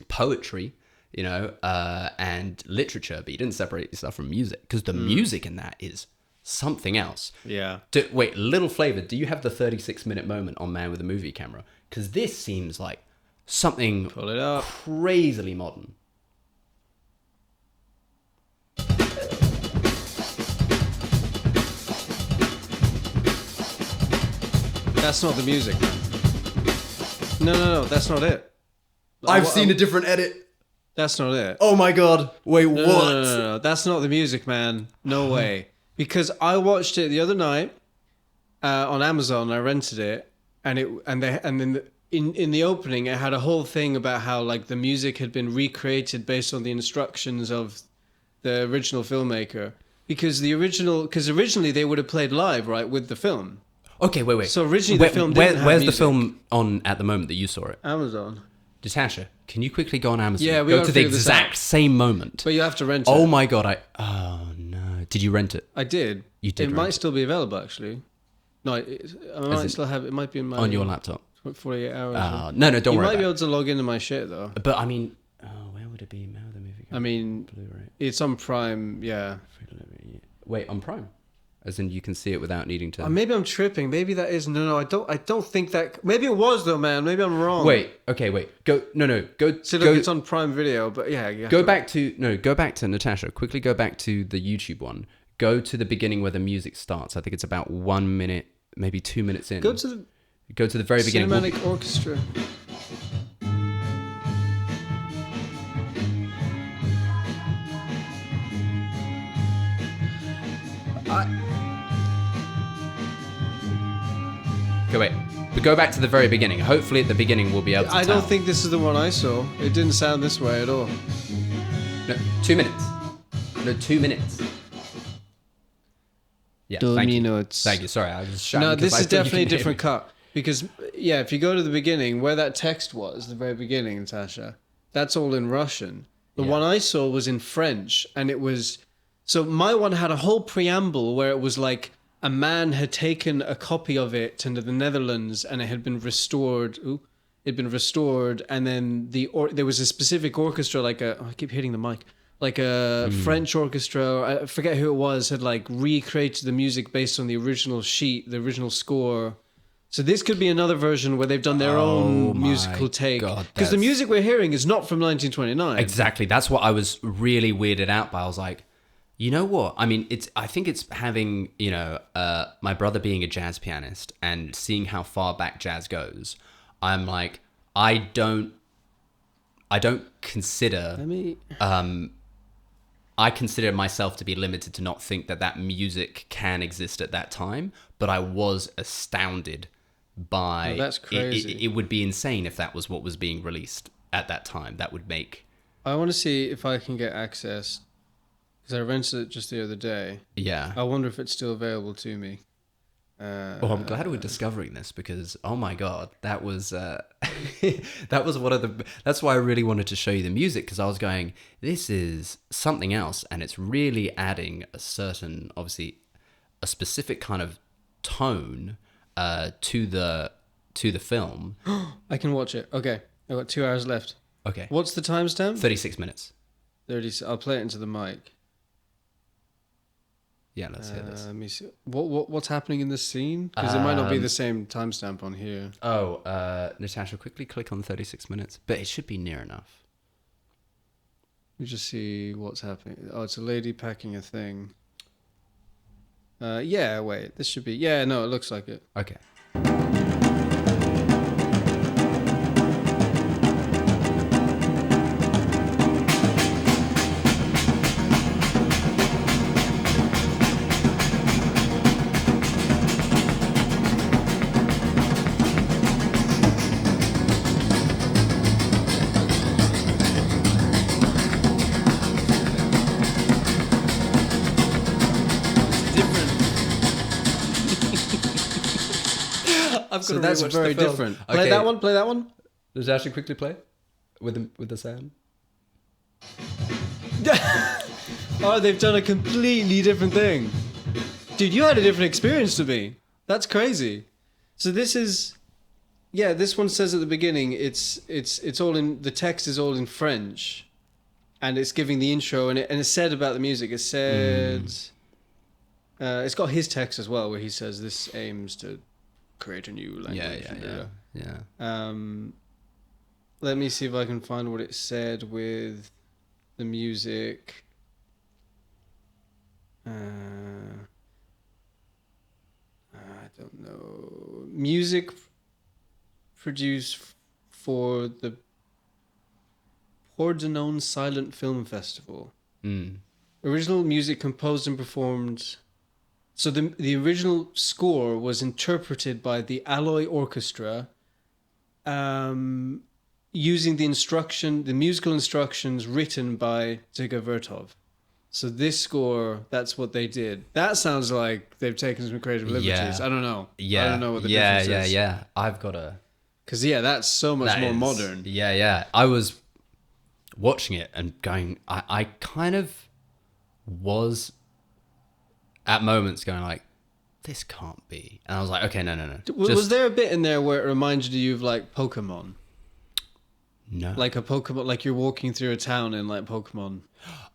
poetry, you know, and literature. But you didn't separate yourself from music, because the music in that is something else. Yeah. Wait, little flavor. Do you have the 36-minute moment on Man with a Movie Camera? Because this seems like something Pull it up. crazily modern. That's not the music, man. No, that's not it. I've seen a different edit. That's not it. Oh my god. Wait, what? No, that's not the music, man. No way. Because I watched it the other night on Amazon. I rented it, and then in the opening, it had a whole thing about how, like, the music had been recreated based on the instructions of the original filmmaker. Because originally they would have played live, right, with the film. Okay, wait. So originally the film didn't have where's music. the film on at the moment that you saw it? Amazon. Natasha, can you quickly go on Amazon? Yeah, we go gotta to the figure this exact out. same moment. But you have to rent it. Oh my god, oh no. Did you rent it? I did. You did It rent might it. still be available, actually. No, I might still have it. It might be in my... On your laptop? 48 hours. No, don't You worry might be about able to log into my shit, though. it. But I mean, where would it be? Now the movie. I mean, Blu-ray. it's on Prime, yeah. Free delivery. Wait, on Prime? As in, you can see it without needing to. Maybe I'm tripping. Maybe that is... No, I don't think that... Maybe it was, though, man. Maybe I'm wrong. Wait. Go. No. Go. So, go. look, it's on Prime Video, but yeah. Go back to Natasha. Quickly go back to the YouTube one. Go to the beginning where the music starts. I think it's about 1 minute, maybe 2 minutes in. Go to the very beginning. Cinematic Orchestra. Go back to the very beginning. Hopefully at the beginning we'll be able to I tell. don't think this is the one I saw. It didn't sound this way at all. No, 2 minutes. No, 2 minutes. Yeah, thank you. Minutes. Thank you. Sorry, I was shouting. No, because this I is thought you definitely a couldn't hear different me. cut. Because, yeah, if you go to the beginning, where that text was, the very beginning, Natasha, That's all in Russian. The Yeah. one I saw was in French, and it was... So my one had a whole preamble where it was like a man had taken a copy of it to the Netherlands and it had been restored. It'd been restored, and then there was a specific orchestra, like I keep hitting the mic, like a French orchestra, I forget who it was, had like recreated the music based on the original sheet, the original score. So this could be another version where they've done their own my musical take. God, Because the that's- music we're hearing is not from 1929. Exactly. That's what I was really weirded out by. I was like, you know what? I mean, I think it's having, my brother being a jazz pianist and seeing how far back jazz goes. I'm like, I don't consider, I consider myself to be limited to not think that music can exist at that time, but I was astounded by... Oh, that's crazy. It would be insane if that was what was being released at that time. That would make... I want to see if I can get access, because I rented it just the other day. Yeah. I wonder if it's still available to me. I'm glad we're discovering this because, oh my God, that was that was one of the... That's why I really wanted to show you the music, because I was going, this is something else, and it's really adding a certain, obviously, a specific kind of tone to the film. I can watch it. Okay, I've got 2 hours left. Okay. What's the timestamp? 36 minutes. 30. I'll play it into the mic. Yeah, let's hear this. Let me see. What's happening in this scene? Because it might not be the same timestamp on here. Oh, Natasha, quickly click on 36 minutes, but it should be near enough. We just see what's happening. Oh, it's a lady packing a thing. Yeah, wait. This should be... Yeah, no, it looks like it. Okay. So that's very different. Play that one. Play that one. Does Ashley quickly play with the sound? Oh, they've done a completely different thing. Dude, you had a different experience to me. That's crazy. So this is... Yeah, this one says at the beginning, it's all in... The text is all in French. And it's giving the intro, and it said about the music, it said... it's got his text as well, where he says, this aims to create a new language. Yeah. Let me see if I can find what it said with the music. I don't know. Music produced for the Pordenone Silent Film Festival. Original music composed and performed... So the original score was interpreted by the Alloy Orchestra, using the musical instructions written by Dziga Vertov. So this score, that's what they did. That sounds like they've taken some creative liberties. Yeah. I don't know. Yeah. I don't know what the difference is. Yeah. I've got a... Because, that's so much more modern. Yeah. I was watching it and going... I kind of was... at moments going like, this can't be. And I was like, okay, no. Was there a bit in there where it reminded you of like Pokemon? No. Like a Pokemon, like you're walking through a town in like Pokemon.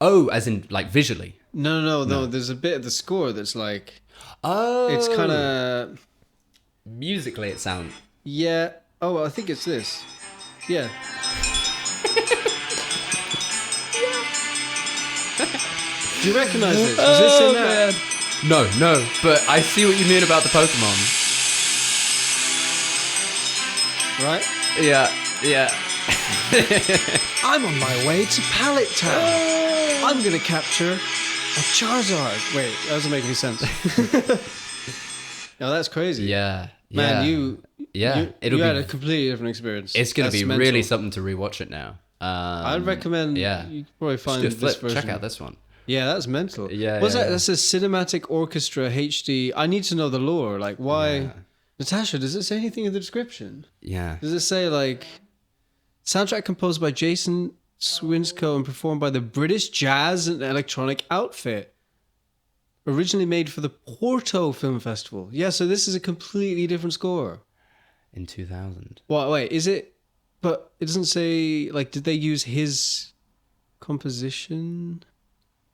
Oh, as in like visually? No. There's a bit of the score that's like... Oh. It's kind of... Musically it sounds... Yeah. Oh, I think it's this. Yeah. Do you recognize this? Is this in there? Man. No, but I see what you mean about the Pokemon. Right? Yeah. I'm on my way to Pallet Town. I'm going to capture a Charizard. Wait, that doesn't make any sense. No, that's crazy. Yeah. Man, you had a completely different experience. It's going to be mental. really something to rewatch it now. I'd recommend you probably find Just do a this flip. version. Check out this one. Yeah, that's mental. Yeah, What's that? yeah. That's a cinematic orchestra HD. I need to know the lore. Like, why... Yeah. Natasha, does it say anything in the description? Yeah. Does it say, like... Soundtrack composed by Jason Swinscoe and performed by the British Jazz and Electronic Outfit. Originally made for the Porto Film Festival. Yeah, so this is a completely different score. In 2000. Well, wait, is it? But it doesn't say, like, did they use his composition?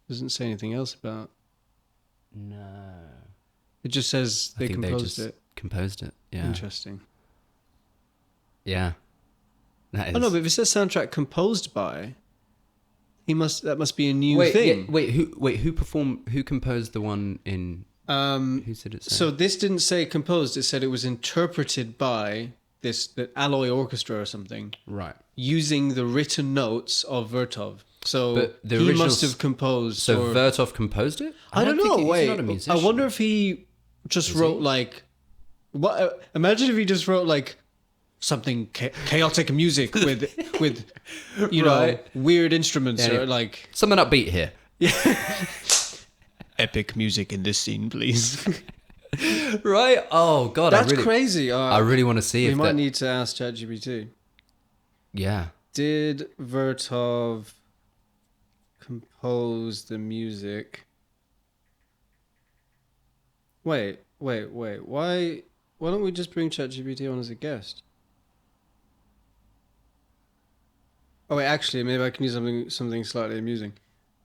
It doesn't say anything else about. No. It just says they composed it. Composed it, yeah. Interesting. Yeah. That is... Oh no, but if it says soundtrack composed by, that must be a new thing. Who composed the one in who said it? So this didn't say composed, it said it was interpreted by the Alloy Orchestra or something. Right. Using the written notes of Vertov. So but the he must have composed. So Vertov composed it? I don't know. He's Wait, not a musician. I wonder if he just wrote like. What? Imagine if he just wrote like something chaotic music with you know weird instruments or like something upbeat here. Yeah. Epic music in this scene, please. Right? Oh god, that's crazy. I really want to see we if might need to ask ChatGPT. Yeah. Did Vertov compose the music? Wait. Why don't we just bring ChatGPT on as a guest? Oh wait, actually, maybe I can use something slightly amusing.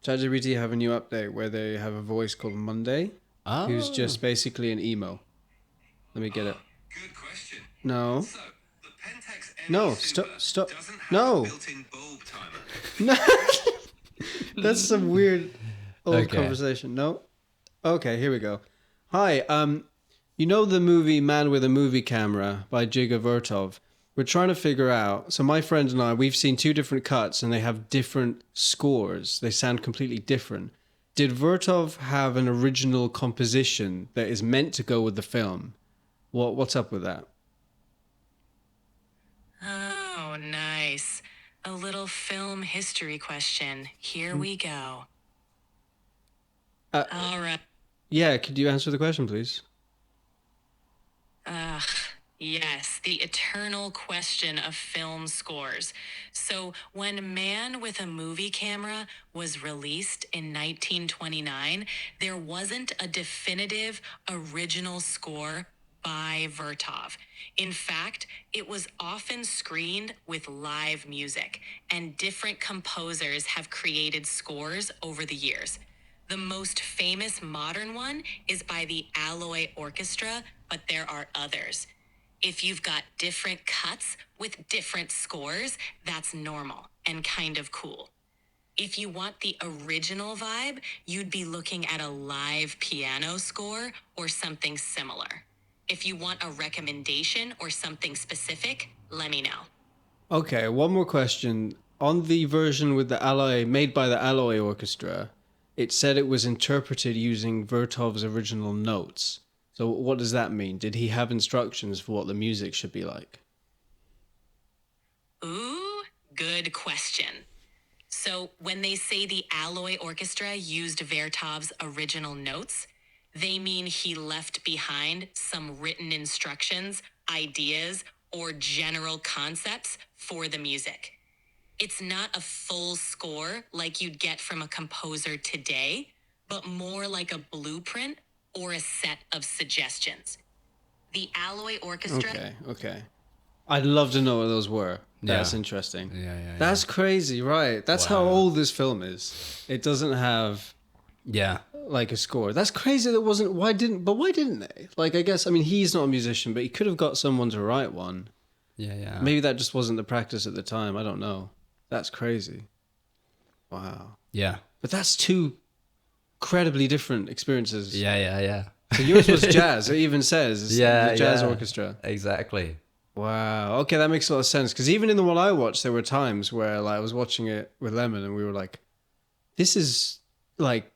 ChatGPT have a new update where they have a voice called Monday, who's just basically an emo. Let me get it. Good question. No. So, the Pentax No, stop. No. built-in bulb timer. No. That's some weird old Okay. conversation. No. Okay, here we go. Hi, you know the movie Man with a Movie Camera by Jiga Vertov? We're trying to figure out, so my friend and I, we've seen two different cuts and they have different scores. They sound completely different. Did Vertov have an original composition that is meant to go with the film? What's up with that? Oh, nice. A little film history question. Here we go. All right. Yeah, could you answer the question, please? Yes, the eternal question of film scores. So, when Man with a Movie Camera was released in 1929, there wasn't a definitive original score by Vertov. In fact, it was often screened with live music, and different composers have created scores over the years. The most famous modern one is by the Alloy Orchestra, but there are others. If you've got different cuts with different scores, that's normal and kind of cool. If you want the original vibe, you'd be looking at a live piano score or something similar. If you want a recommendation or something specific, let me know. Okay, one more question. On the version with the Alloy, made by the Alloy Orchestra, it said it was interpreted using Vertov's original notes. So what does that mean? Did he have instructions for what the music should be like? Ooh, good question. So when they say the Alloy Orchestra used Vertov's original notes, they mean he left behind some written instructions, ideas, or general concepts for the music. It's not a full score like you'd get from a composer today, but more like a blueprint or a set of suggestions. The Alloy Orchestra... Okay. I'd love to know what those were. That's interesting. Yeah. That's crazy, right? That's how old this film is. It doesn't have like a score. That's crazy that wasn't... Why didn't they? Like, I guess, I mean, he's not a musician, but he could have got someone to write one. Yeah. Maybe that just wasn't the practice at the time. I don't know. That's crazy. Wow. Yeah. But that's two incredibly different experiences. Yeah. So yours was jazz. It even says the jazz yeah. orchestra. Exactly. Wow. Okay, that makes a lot of sense. Because even in the one I watched, there were times where like I was watching it with Lemon, and we were like, "This is like."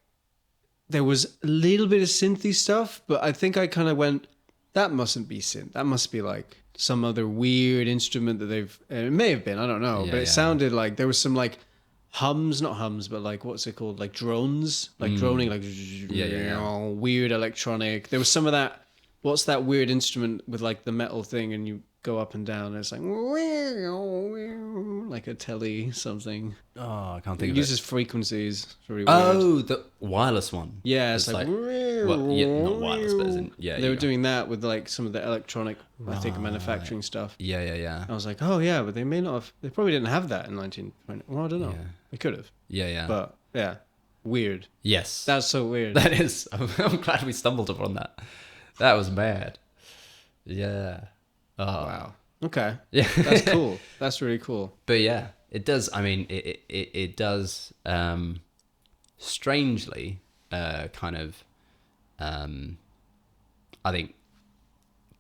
There was a little bit of synthy stuff, but I think I kind of went, "That mustn't be synth. That must be like some other weird instrument that they've." It may have been. I don't know, but it sounded like there was some like hums, not hums, but like what's it called? Like drones, like droning, like weird electronic. There was some of that. What's that weird instrument with like the metal thing, and you go up and down. It's like a telly something. Oh, I can't think It of uses it. frequencies. It's really weird. Oh, the wireless one. Yeah, it's like well, yeah, not wireless, but as in, yeah. They were doing that with like some of the electronic, I think, manufacturing stuff. Yeah. I was like, oh yeah, but they may not have. They probably didn't have that in 1920. Well, I don't know. Yeah. They could have. Yeah. But yeah, weird. Yes. That's so weird. That is. I'm glad we stumbled upon that. That was mad. Yeah. Oh. Wow. Okay. Yeah. That's cool. That's really cool. But yeah, it does. I mean, it does strangely kind of, I think,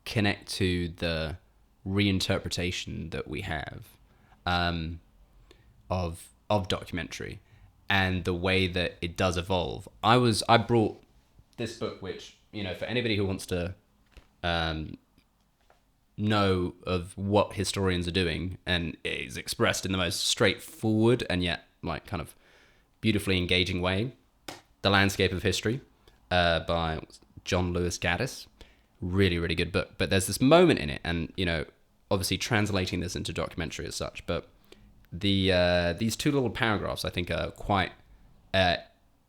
connect to the reinterpretation that we have of documentary and the way that it does evolve. I brought this book, which, you know, for anybody who wants to know of what historians are doing, and it is expressed in the most straightforward and yet like kind of beautifully engaging way. The Landscape of History by John Lewis Gaddis. Really, really good book. But there's this moment in it, and, you know, obviously translating this into documentary as such, but these two little paragraphs I think are quite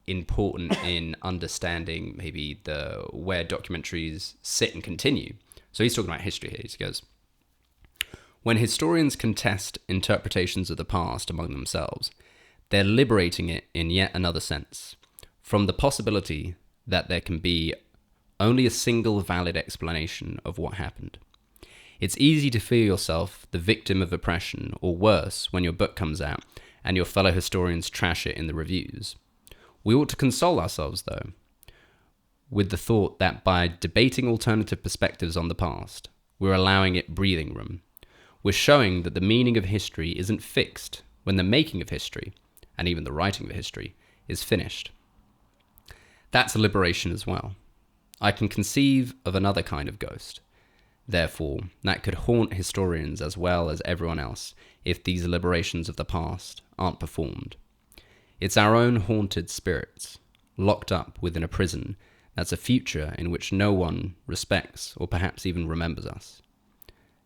important in understanding maybe where documentaries sit and continue. So he's talking about history here. He goes, when historians contest interpretations of the past among themselves, they're liberating it in yet another sense from the possibility that there can be only a single valid explanation of what happened. It's easy to feel yourself the victim of oppression, or worse, when your book comes out and your fellow historians trash it in the reviews. We ought to console ourselves, though, with the thought that by debating alternative perspectives on the past, we're allowing it breathing room. We're showing that the meaning of history isn't fixed when the making of history, and even the writing of history, is finished. That's a liberation as well. I can conceive of another kind of ghost, therefore, that could haunt historians as well as everyone else if these liberations of the past aren't performed. It's our own haunted spirits, locked up within a prison that's a future in which no one respects or perhaps even remembers us.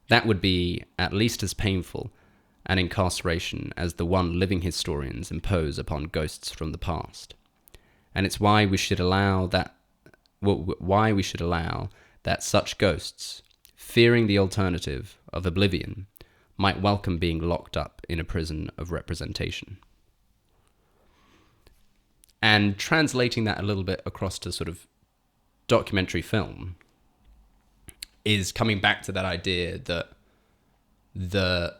That would be at least as painful an incarceration as the one living historians impose upon ghosts from the past. And it's why we should allow that such ghosts, fearing the alternative of oblivion, might welcome being locked up in a prison of representation. And translating that a little bit across to sort of documentary film is coming back to that idea that the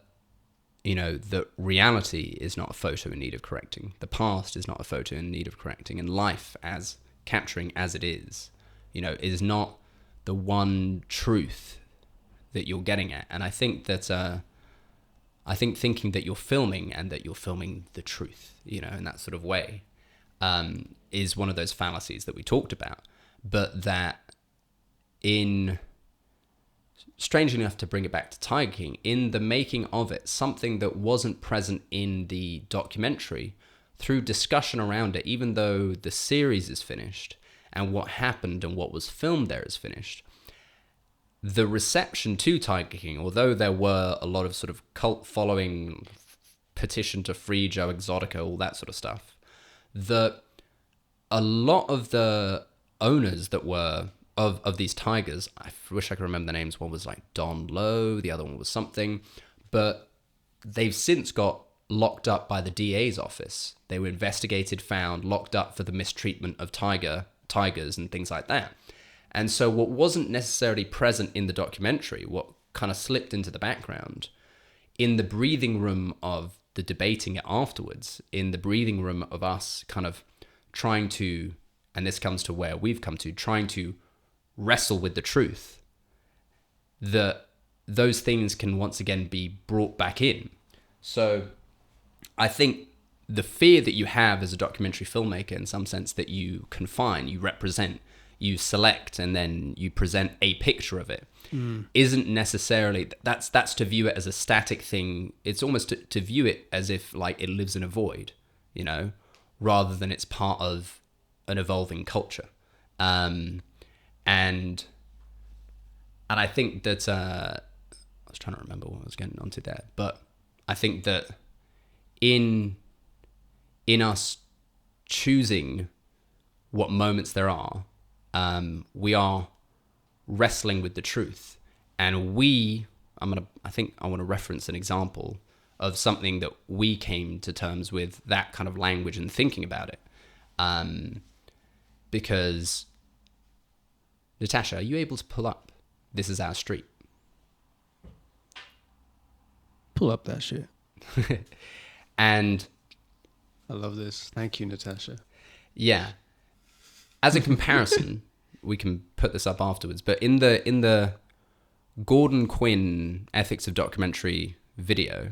reality is not a photo in need of correcting. The past is not a photo in need of correcting. And life, as capturing as it is not the one truth that you're getting at. And I think that thinking that you're filming and that you're filming the truth, in that sort of way, is one of those fallacies that we talked about. But that strangely enough, to bring it back to Tiger King, in the making of it, something that wasn't present in the documentary, through discussion around it, even though the series is finished and what happened and what was filmed there is finished, the reception to Tiger King, although there were a lot of sort of cult following, petition to free Joe Exotica, all that sort of stuff, a lot of the owners that were of these tigers, I wish I could remember the names. One was like Don Lowe, the other one was something, but they've since got locked up by the DA's office. They were investigated, found, locked up for the mistreatment of tigers and things like that. And so what wasn't necessarily present in the documentary, what kind of slipped into the background, in the breathing room of the debating it afterwards, in the breathing room of us kind of trying to, and this comes to where we've come to, trying to wrestle with the truth, that those things can once again be brought back in. So I think the fear that you have as a documentary filmmaker, in some sense, that you confine, you represent, you select, and then you present a picture of it, isn't necessarily, that's to view it as a static thing. It's almost to view it as if like it lives in a void, rather than it's part of an evolving culture. And I think that was trying to remember what I was getting onto there, but I think that in us choosing what moments there are, we are wrestling with the truth. And I think I want to reference an example of something that we came to terms with, that kind of language and thinking about it. Because, Natasha, are you able to pull up This Is Our Street? Pull up that shit. And I love this. Thank you, Natasha. yeah, as a comparison, we can put this up afterwards, but in the Gordon Quinn Ethics of Documentary video,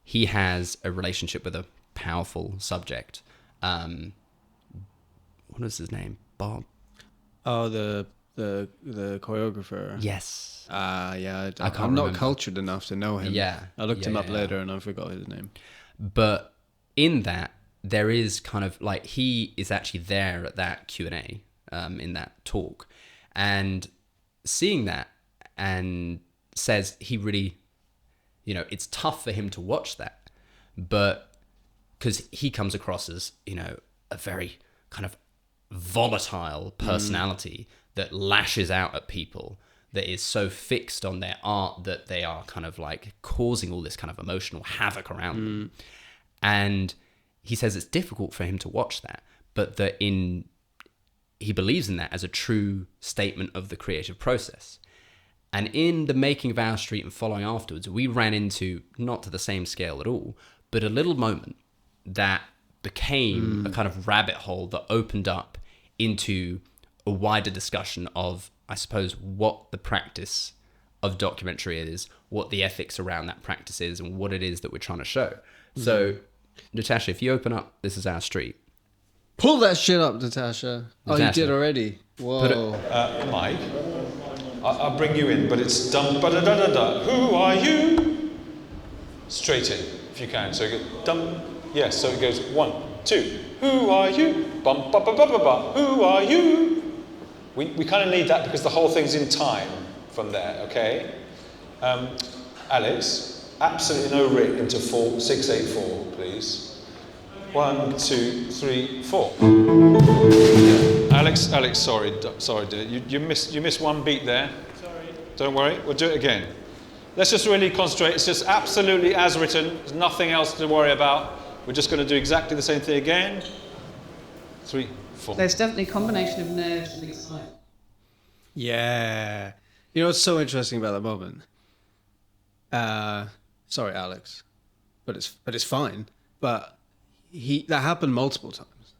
he has a relationship with a powerful subject. What is his name? Bob? Oh, the choreographer. Yes. Yeah. I can't I'm not remember. cultured enough to know him. Yeah. I looked him up Yeah. later and I forgot his name. But in that, there is kind of like, he is actually there at that Q&A, in that talk, and seeing that, and says he really, it's tough for him to watch that, but because he comes across as, a very kind of volatile personality that lashes out at people, that is so fixed on their art that they are kind of like causing all this kind of emotional havoc around them. And he says it's difficult for him to watch that, but that he believes in that as a true statement of the creative process. And in the making of Our Street and following afterwards, we ran into, not to the same scale at all, but a little moment that became a kind of rabbit hole that opened up into a wider discussion of, I suppose, what the practice of documentary is, what the ethics around that practice is, and what it is that we're trying to show. So, Natasha, if you open up This Is Our Street. Pull that shit up, Natasha. Oh, you Natasha. did already. Whoa. Mike, I'll bring you in, but it's dum ba da da da da. Who are you? Straight in, if you can. So you go dum. Yes. So it goes 1, 2. Who are you? Bum ba ba ba ba ba. Who are you? We kind of need that because the whole thing's in time from there. Okay. Alex, absolutely no rip into 6/8/4, please. 1, 2, 3, 4. Alex, sorry, dear. You missed one beat there. Sorry. Don't worry, we'll do it again. Let's just really concentrate. It's just absolutely as written. There's nothing else to worry about. We're just going to do exactly the same thing again. 3, 4. There's definitely a combination of nerves and excitement. Yeah. You know what's so interesting about that moment? Sorry, Alex, but it's fine. But that happened multiple times.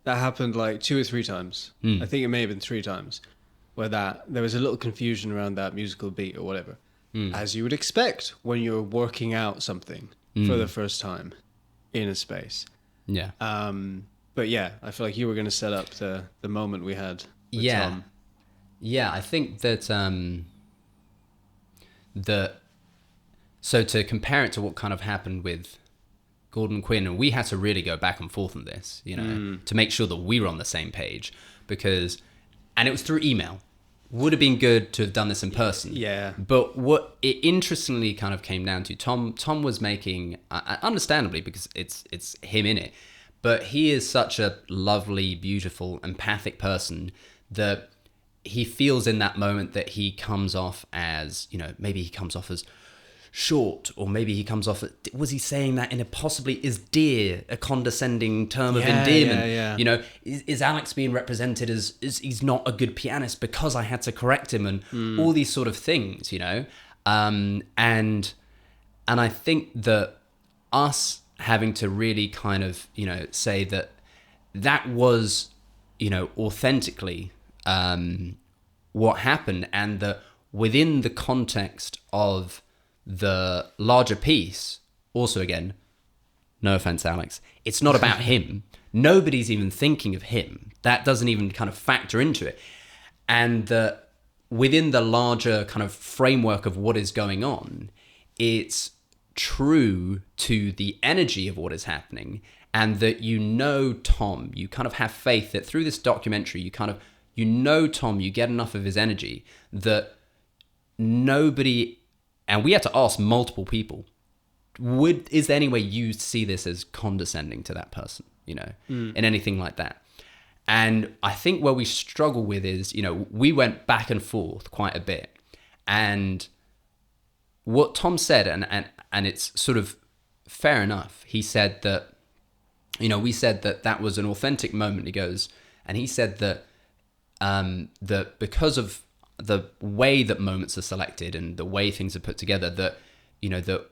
That happened like 2 or 3 times. I think it may have been 3 times, where there was a little confusion around that musical beat or whatever, as you would expect when you're working out something for the first time in a space. Yeah. But yeah, I feel like you were going to set up the moment we had with Tom. Yeah, I think that so to compare it to what kind of happened with Gordon Quinn, and we had to really go back and forth on this, to make sure that we were on the same page, and it was through email. Would have been good to have done this in person. Yeah. But what it interestingly kind of came down to, Tom was making, understandably, because it's him in it, but he is such a lovely, beautiful, empathic person that he feels in that moment that he comes off as, maybe he comes off as short, or maybe he comes off, was he saying that in a possibly, is dear a condescending term of endearment? Yeah. Is Alex being represented as he's not a good pianist because I had to correct him, and all these sort of things, and I think that us having to really kind of, say that was, authentically what happened, and that within the context of the larger piece, also again, no offense, Alex, it's not about him. Nobody's even thinking of him. That doesn't even kind of factor into it. And that within the larger kind of framework of what is going on, it's true to the energy of what is happening, and that Tom, you kind of have faith that through this documentary, Tom, you get enough of his energy that nobody And we had to ask multiple people, is there any way you see this as condescending to that person, you know, in anything like that? And I think where we struggle with is, you know, we went back and forth quite a bit. And what Tom said, and it's sort of fair enough. He said that, you know, we said that was an authentic moment. He goes, and he said that that because of the way that moments are selected and the way things are put together, that, you know, that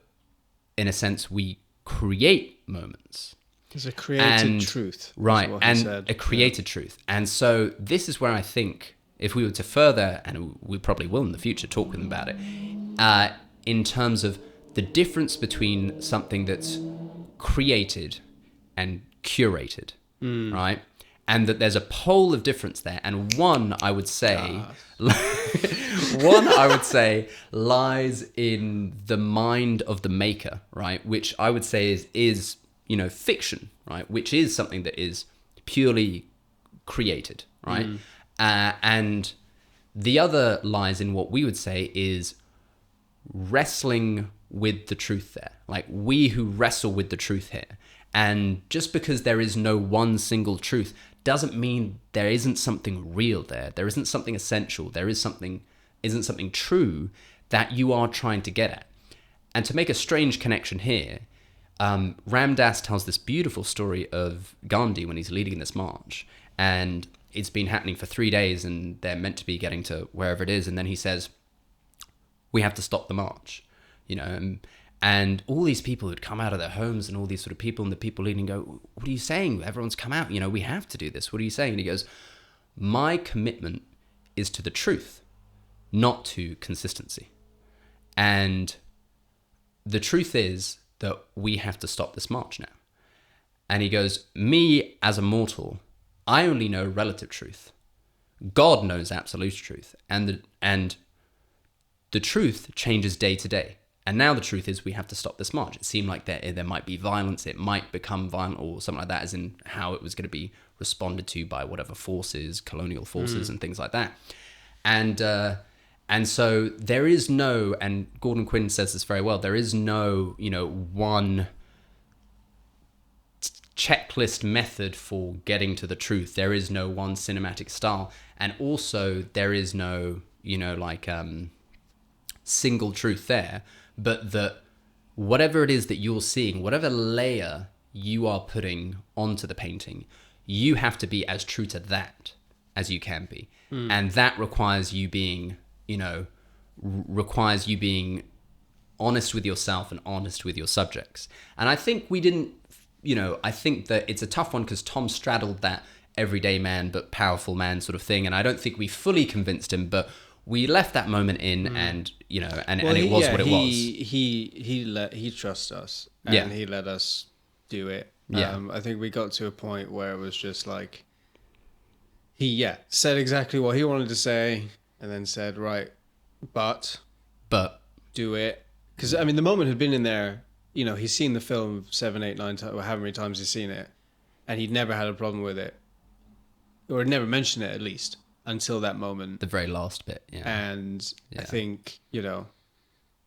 in a sense we create moments. There's a created truth. Right, and a created truth. And so this is where I think if we were to further, and we probably will in the future, talk with them about it, in terms of the difference between something that's created and curated, right? And that there's a pole of difference there. And one, I would say, lies in the mind of the maker, right? Which I would say is you know, fiction, right? Which is something that is purely created, right? And the other lies in what we would say is wrestling with the truth there. Like, we who wrestle with the truth here. And just because there is no one single truth doesn't mean there isn't something real there. There isn't something essential. There isn't something true that you are trying to get at. And to make a strange connection here, Ram Dass tells this beautiful story of Gandhi when he's leading this march, and it's been happening for 3 days, and they're meant to be getting to wherever it is, and then he says, we have to stop the march, you know, and all these people who'd come out of their homes, and all these sort of people, and the people leading go, what are you saying? Everyone's come out, you know, we have to do this. What are you saying? And he goes, my commitment is to the truth, not to consistency. And the truth is that we have to stop this march now. And he goes, me as a mortal, I only know relative truth. God knows absolute truth. And the truth changes day to day. And now the truth is we have to stop this march. It seemed like there might be violence. It might become violent or something like that, as in how it was going to be responded to by whatever forces, colonial forces and things like that. And so there is no, and Gordon Quinn says this very well, there is no, you know, one checklist method for getting to the truth. There is no one cinematic style. And also there is no, you know, like single truth there, but that whatever it is that you're seeing, whatever layer you are putting onto the painting, you have to be as true to that as you can be. And that requires you being, you know, honest with yourself and honest with your subjects. And I think we didn't, you know, I think that it's a tough one because Tom straddled that everyday man but powerful man sort of thing, and I don't think we fully convinced him, but we left that moment in, and you know, and it was what it was. He trusts us, and he let us do it. I think we got to a point where it was just like he said exactly what he wanted to say, and then said, right, but do it, because I mean the moment had been in there. You know, he's seen the film 7, 8, 9 times, or however many times he's seen it, and he'd never had a problem with it, or had never mentioned it at least until that moment. The very last bit, yeah. And I think, you know,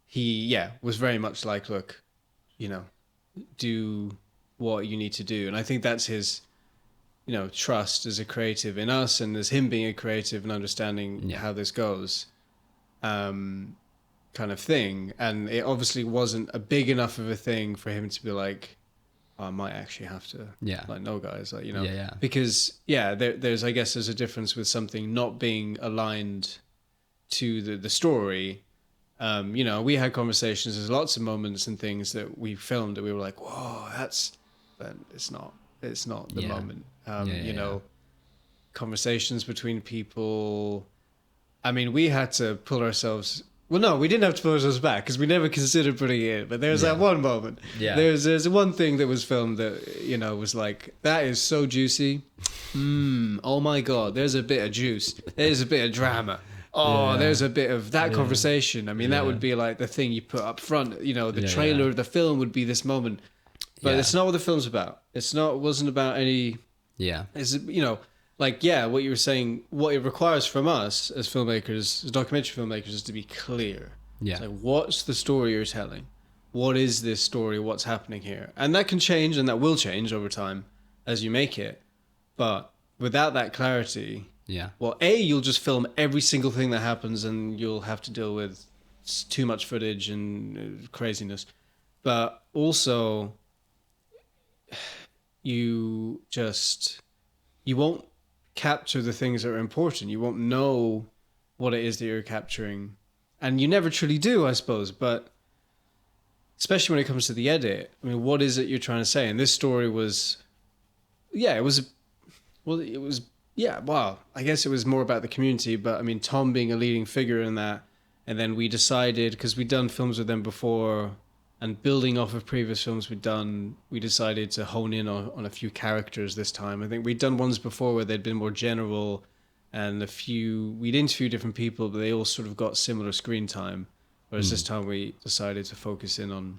he, was very much like, look, you know, do what you need to do. And I think that's his, you know, trust as a creative in us, and as him being a creative and understanding how this goes. Kind of thing. And it obviously wasn't a big enough of a thing for him to be like, oh, I might actually have to like, no guys, like, you know, because there's I guess there's a difference with something not being aligned to the story. You know, we had conversations, there's lots of moments and things that we filmed that we were like, whoa, but it's not the moment. You know, conversations between people, I mean, we had to pull ourselves. Well, no, we didn't have to pull ourselves back because we never considered putting it in. But there's that one moment. Yeah. There's one thing that was filmed that, you know, was like, that is so juicy. Oh my God, there's a bit of juice. There's a bit of drama. Oh, there's a bit of that conversation. I mean, that would be like the thing you put up front. You know, the trailer of the film would be this moment. But it's not what the film's about. It wasn't about any... Yeah. It's, you know... Like, what you were saying, what it requires from us as filmmakers, as documentary filmmakers, is to be clear. Yeah. It's like, what's the story you're telling? What is this story? What's happening here? And that can change, and that will change over time as you make it. But without that clarity, Yeah. well, A, you'll just film every single thing that happens, and you'll have to deal with too much footage and craziness. But also, you won't capture the things that are important. You won't know what it is that you're capturing. And you never truly do, I suppose. But especially when it comes to the edit, I mean, what is it you're trying to say? And this story was, I guess it was more about the community. But I mean, Tom being a leading figure in that. And then we decided, because we'd done films with them before, and building off of previous films we decided to hone in on a few characters this time. I think we'd done ones before where they'd been more general, and we'd interviewed different people, but they all sort of got similar screen time. Whereas this time we decided to focus in on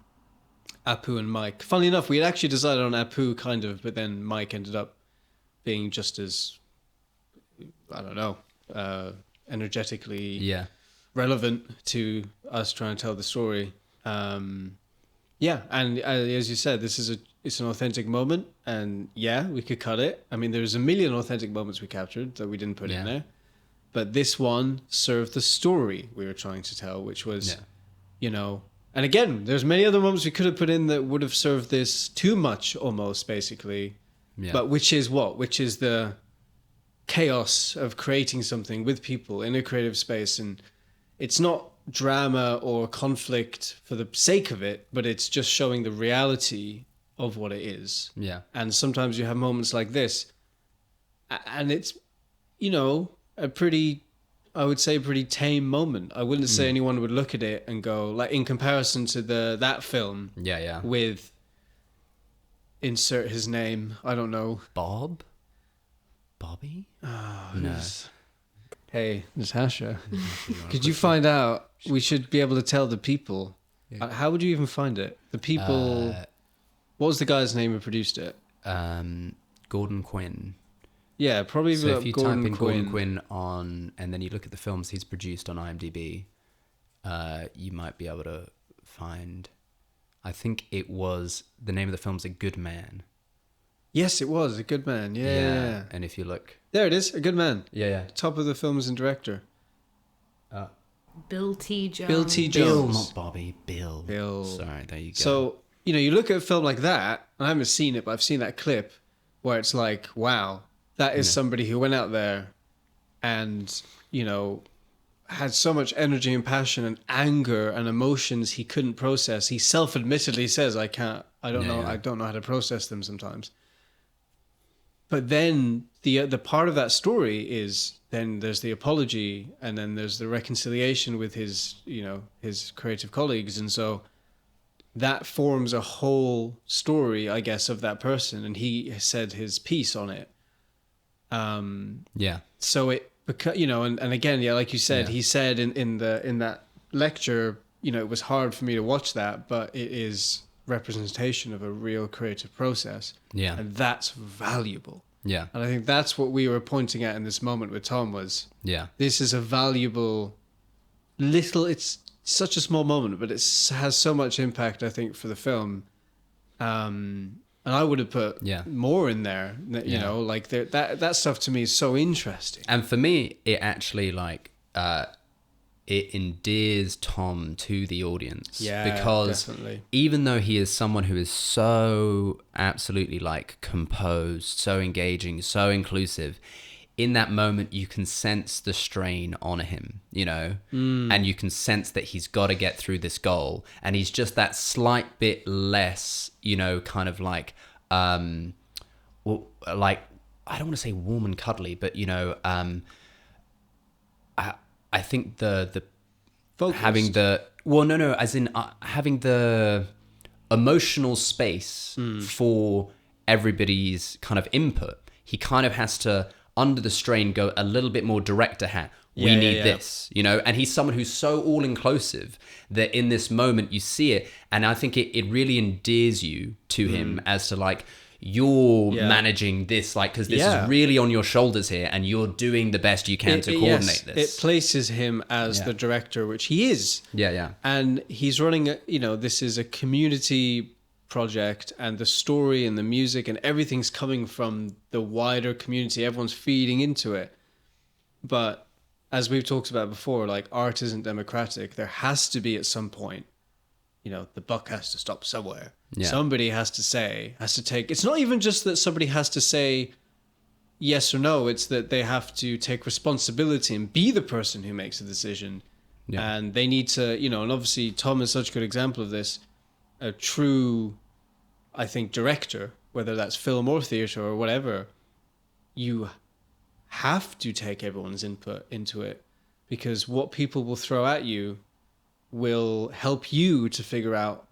Apu and Mike. Funnily enough, we had actually decided on Apu kind of, but then Mike ended up being just as, I don't know, energetically relevant to us trying to tell the story. And as you said, it's an authentic moment, and we could cut it. I mean, there's a million authentic moments we captured that we didn't put in there, but this one served the story we were trying to tell, which was, and again, there's many other moments we could have put in that would have served this too much, almost, basically. But which is the chaos of creating something with people in a creative space, and it's not drama or conflict for the sake of it, but it's just showing the reality of what it is. And sometimes you have moments like this, and it's, a pretty tame moment. I wouldn't say anyone would look at it and go, like, in comparison to that film with insert his name, I don't know, Bobby? Oh, no. Hey, Natasha, could you find out? We should be able to tell the people. How would you even find it? The people. What was the guy's name who produced it? Gordon Quinn. Yeah, probably. So if you Gordon type in Quinn. Gordon Quinn on, and then you look at the films he's produced on IMDb, you might be able to find. I think it was the name of the film's A Good Man. Yes, it was A Good Man. Yeah. And if you look, there it is, A Good Man. Yeah. Top of the films and director. Bill T. Jones. Bill T. Bill, Jones. not Bobby. Bill. Sorry, there you go. So, you look at a film like that, and I haven't seen it, but I've seen that clip where it's like, wow, that is somebody who went out there and, had so much energy and passion and anger and emotions he couldn't process. He self-admittedly says, I don't know how to process them sometimes. But then the part of that story is then there's the apology, and then there's the reconciliation with his creative colleagues, and so that forms a whole story, I guess, of that person, and he said his piece on it. So it, and again, like you said, he said in that lecture, it was hard for me to watch that, but it is representation of a real creative process. And that's valuable. And I think that's what we were pointing at in this moment with Tom was, this is a valuable it's such a small moment, but it has so much impact, I think, for the film. And I would have put more in there, like that stuff to me is so interesting. And for me, it actually it endears Tom to the audience. Because definitely. Even though he is someone who is so absolutely composed, so engaging, so inclusive, in that moment you can sense the strain on him, and you can sense that he's got to get through this goal, and he's just that slight bit less, kind of I don't want to say warm and cuddly, but I think the Focused. having the having the emotional space for everybody's kind of input. He kind of has to, under the strain, go a little bit more director hat. We need this, and he's someone who's so all-inclusive that in this moment you see it, and I think it really endears you to him as to you're Yeah. managing this, like, because this Yeah. is really on your shoulders here, and you're doing the best you can to coordinate this. It places him as Yeah. the director, which he is. Yeah. And he's running, this is a community project, and the story and the music and everything's coming from the wider community. Everyone's feeding into it. But as we've talked about before, like, art isn't democratic. There has to be at some point, the buck has to stop somewhere. Yeah. Somebody has to take, it's not even just that somebody has to say yes or no, it's that they have to take responsibility and be the person who makes the decision. Yeah. And they need to, and obviously Tom is such a good example of this, a true, I think, director, whether that's film or theatre or whatever, you have to take everyone's input into it, because what people will throw at you will help you to figure out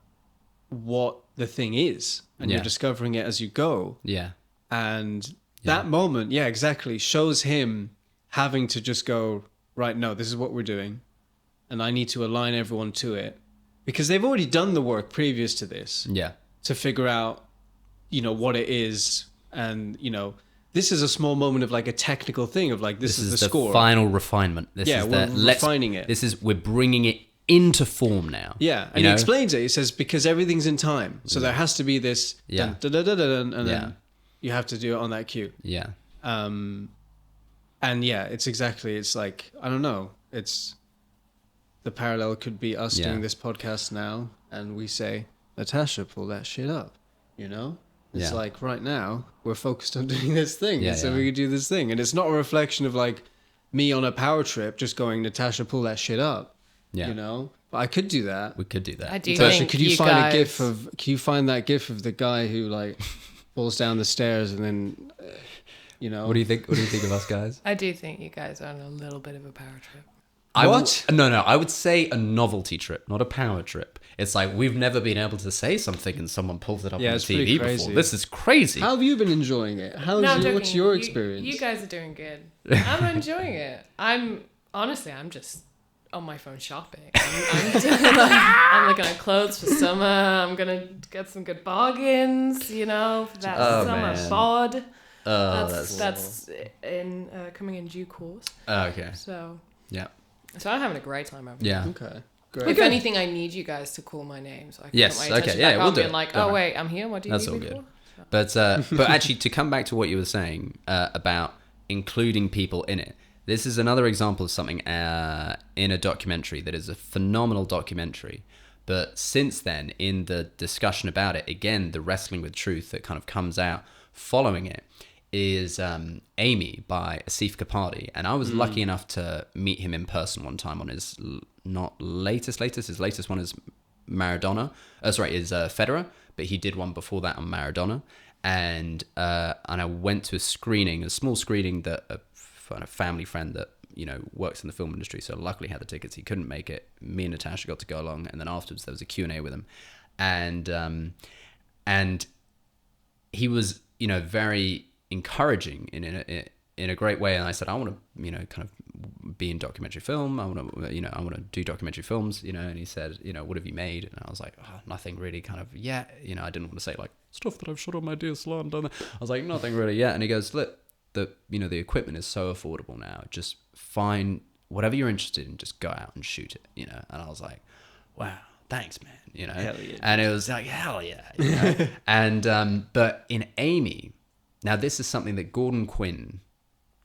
what the thing is, and Yeah. you're discovering it as you go. Yeah. And that moment, yeah, exactly, shows him having to just go, right, no, this is what we're doing, and I need to align everyone to it, because they've already done the work previous to this Yeah. to figure out, what it is. And, this is a small moment of like a technical thing of like, this is the score. Final refinement. This Yeah, is we're refining it. We're bringing it into form now. Yeah, and he explains it. He says, because everything's in time. So there has to be this, Yeah. dun, dun, dun, dun, dun, and Yeah. then you have to do it on that cue. Yeah. And yeah, it's like, I don't know, it's, the parallel could be us Yeah. doing this podcast now, and we say, Natasha, pull that shit up, It's Yeah. like, right now, we're focused on doing this thing, Yeah, so yeah. we can do this thing. And it's not a reflection of like, me on a power trip just going, Natasha, pull that shit up, Yeah. But I could do that. We could do that. I do Natasha, think could you you find guys, a gif of? Can you find that gif of the guy who like falls down the stairs and then, What do you think? What do you think of us guys? I do think you guys are on a little bit of a power trip. What? No. I would say a novelty trip, not a power trip. It's like we've never been able to say something and someone pulls it up Yeah, on it's the pretty TV crazy. before. This is crazy. How have you been enjoying it? No, I'm joking. What's your You- experience? You guys are doing good. I'm enjoying it. I'm just on my phone shopping. I'm looking at clothes for summer. I'm gonna get some good bargains, for that summer man. bod. Oh, That's in coming in due course. okay. So Yeah. I'm having a great time over Yeah. Okay, great. If anything, I need you guys to call my name so I can Yes, put my attention okay, yeah, back we'll on do being it. like, Don't oh worry. wait, I'm here. What do you That's need all me good. for? But actually, to come back to what you were saying about including people in it, this is another example of something in a documentary that is a phenomenal documentary. But since then, in the discussion about it, again, the wrestling with truth that kind of comes out following it is Amy by Asif Kapadia. And I was lucky enough to meet him in person one time on his his latest one is Maradona. Is Federer, but he did one before that on Maradona. And I went to a small screening that a family friend that works in the film industry, so luckily had the tickets. He couldn't make it. Me and Natasha got to go along, and then afterwards there was a Q&A with him, and he was very encouraging in a great way. And I said, I want to kind of be in documentary film. I want to do documentary films. And he said, what have you made? And I was like, oh, nothing really. Kind of I didn't want to say like stuff that I've shot on my DSLR and done that. I was like, nothing really yet. And he goes, look, the equipment is so affordable now. Just find whatever you're interested in, just go out and shoot it, And I was like, wow, thanks, man, Hell yeah. And it was like, hell yeah, And but in Amy, now this is something that Gordon Quinn,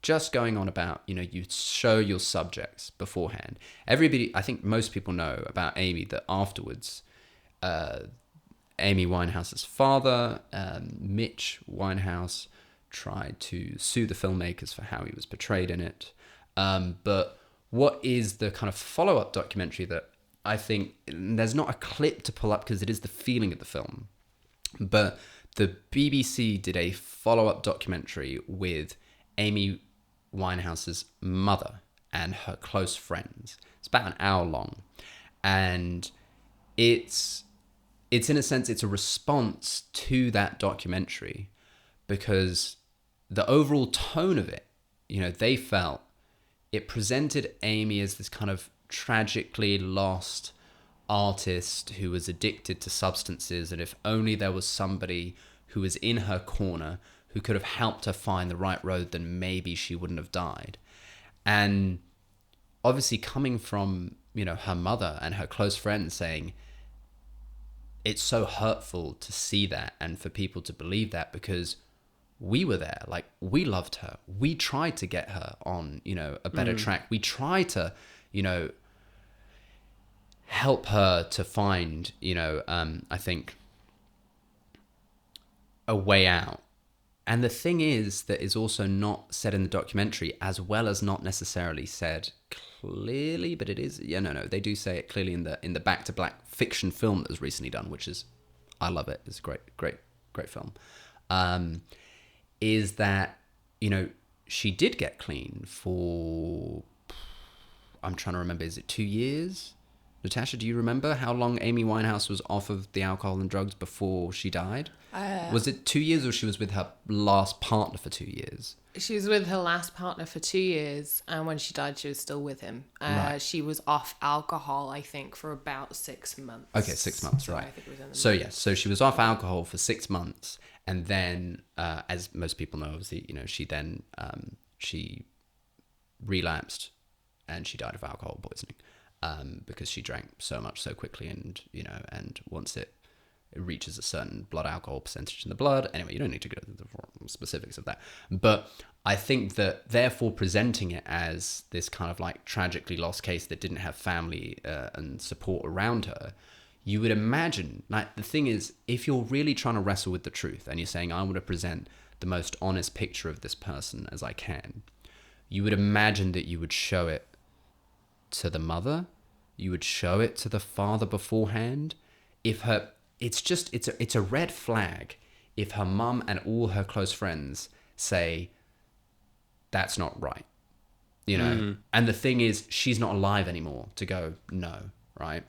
just going on about, you show your subjects beforehand. Everybody, I think most people know about Amy that afterwards, Amy Winehouse's father, Mitch Winehouse, tried to sue the filmmakers for how he was portrayed in it. But what is the kind of follow-up documentary that I think, there's not a clip to pull up because it is the feeling of the film, but the BBC did a follow-up documentary with Amy Winehouse's mother and her close friends. It's about an hour long, and it's in a sense, it's a response to that documentary, because the overall tone of it, they felt it presented Amy as this kind of tragically lost artist who was addicted to substances, and if only there was somebody who was in her corner, who could have helped her find the right road, then maybe she wouldn't have died. And obviously coming from, you know, her mother and her close friends saying, it's so hurtful to see that and for people to believe that, because we were there. Like, we loved her. We tried to get her on, you know, a better track. We tried to, you know, help her to find, you know, I think a way out. And the thing is that is also not said in the documentary, as well as not necessarily said clearly, but it is, no, they do say it clearly in the Back to Black fiction film that was recently done, which is, I love it. It's a great film. Is that, you know, she did get clean for, I'm trying to remember, is it 2 years? Natasha, do you remember how long Amy Winehouse was off of the alcohol and drugs before she died? Was it 2 years, or she was with her last partner for 2 years? She was with her last partner for 2 years, and when she died, she was still with him. Right. She was off alcohol, I think, for about 6 months. Okay, 6 months, So right. I think it was in the So, so she was off alcohol for 6 months, and then, as most people know, obviously, you know, she then, she relapsed, and she died of alcohol poisoning, because she drank so much so quickly, and, you know, and once it reaches a certain blood alcohol percentage in the blood. Anyway, you don't need to go into the specifics of that. But I think that therefore presenting it as this kind of like tragically lost case that didn't have family and support around her, you would imagine, like, the thing is, if you're really trying to wrestle with the truth and you're saying, I want to present the most honest picture of this person as I can, you would imagine that you would show it to the mother, you would show it to the father beforehand. If her, it's a red flag if her mum and all her close friends say that's not right, you know. And the thing is, she's not alive anymore to go no, right?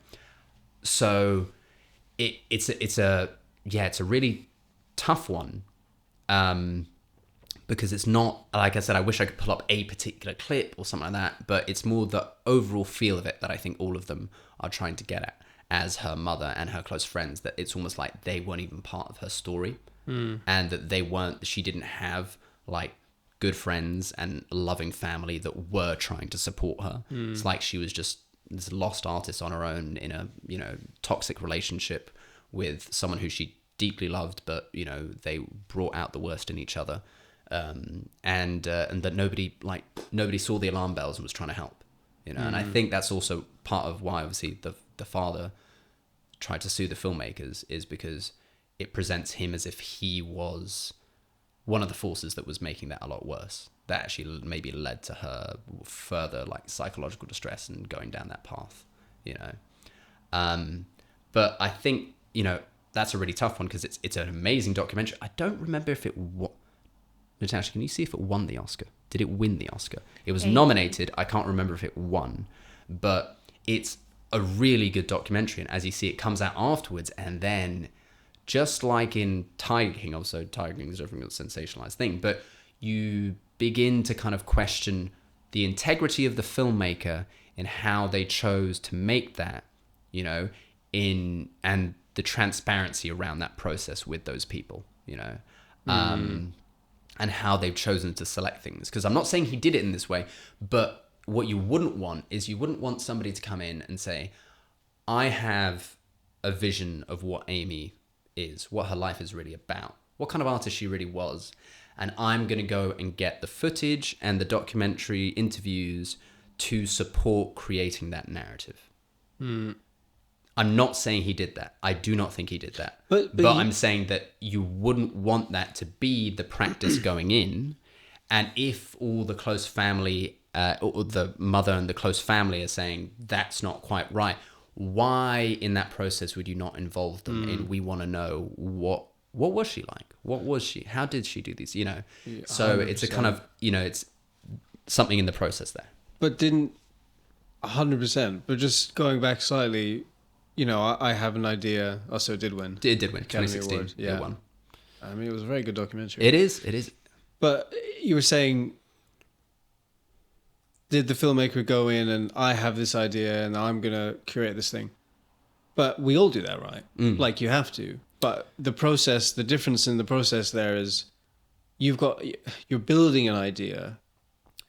So it's a really tough one, because it's not, like I said, I wish I could pull up a particular clip or something like that, but it's more the overall feel of it that I think all of them are trying to get at, as her mother and her close friends, that it's almost like they weren't even part of her story, and that she didn't have like good friends and loving family that were trying to support her. It's like she was just this lost artist on her own in a, you know, toxic relationship with someone who she deeply loved, but, you know, they brought out the worst in each other, and that nobody saw the alarm bells and was trying to help, you know. And I think that's also part of why obviously the father tried to sue the filmmakers, is because it presents him as if he was one of the forces that was making that a lot worse, that actually maybe led to her further like psychological distress and going down that path, you know. But I think, you know, that's a really tough one, because it's an amazing documentary. I don't remember if it Natasha, can you see if it won the Oscar? Did it win the Oscar? It was nominated. I can't remember if it won, but it's a really good documentary. And as you see, it comes out afterwards, and then just like in Tiger King, also Tiger King is definitely a sensationalized thing, but you begin to kind of question the integrity of the filmmaker in how they chose to make that, you know, and the transparency around that process with those people, you know, and how they've chosen to select things. Because I'm not saying he did it in this way, but what you wouldn't want is, you wouldn't want somebody to come in and say, I have a vision of what Amy is, what her life is really about, what kind of artist she really was, and I'm going to go and get the footage and the documentary interviews to support creating that narrative. I'm not saying he did that. I do not think he did that. But I'm saying that you wouldn't want that to be the practice going in. And if all the close family, or the mother and the close family are saying that's not quite right, why in that process would you not involve them in, we want to know what was she like? What was she? How did she do these? You know, so 100%. It's a kind of, you know, it's something in the process there. But 100%. But just going back slightly, you know, I have an idea. Also, it did win. It did win. Academy 2016. Award. Yeah. It won. I mean, it was a very good documentary. It is. But you were saying, did the filmmaker go in and I have this idea and I'm going to curate this thing? But we all do that, right? Like, you have to. But the difference in the process there is you're building an idea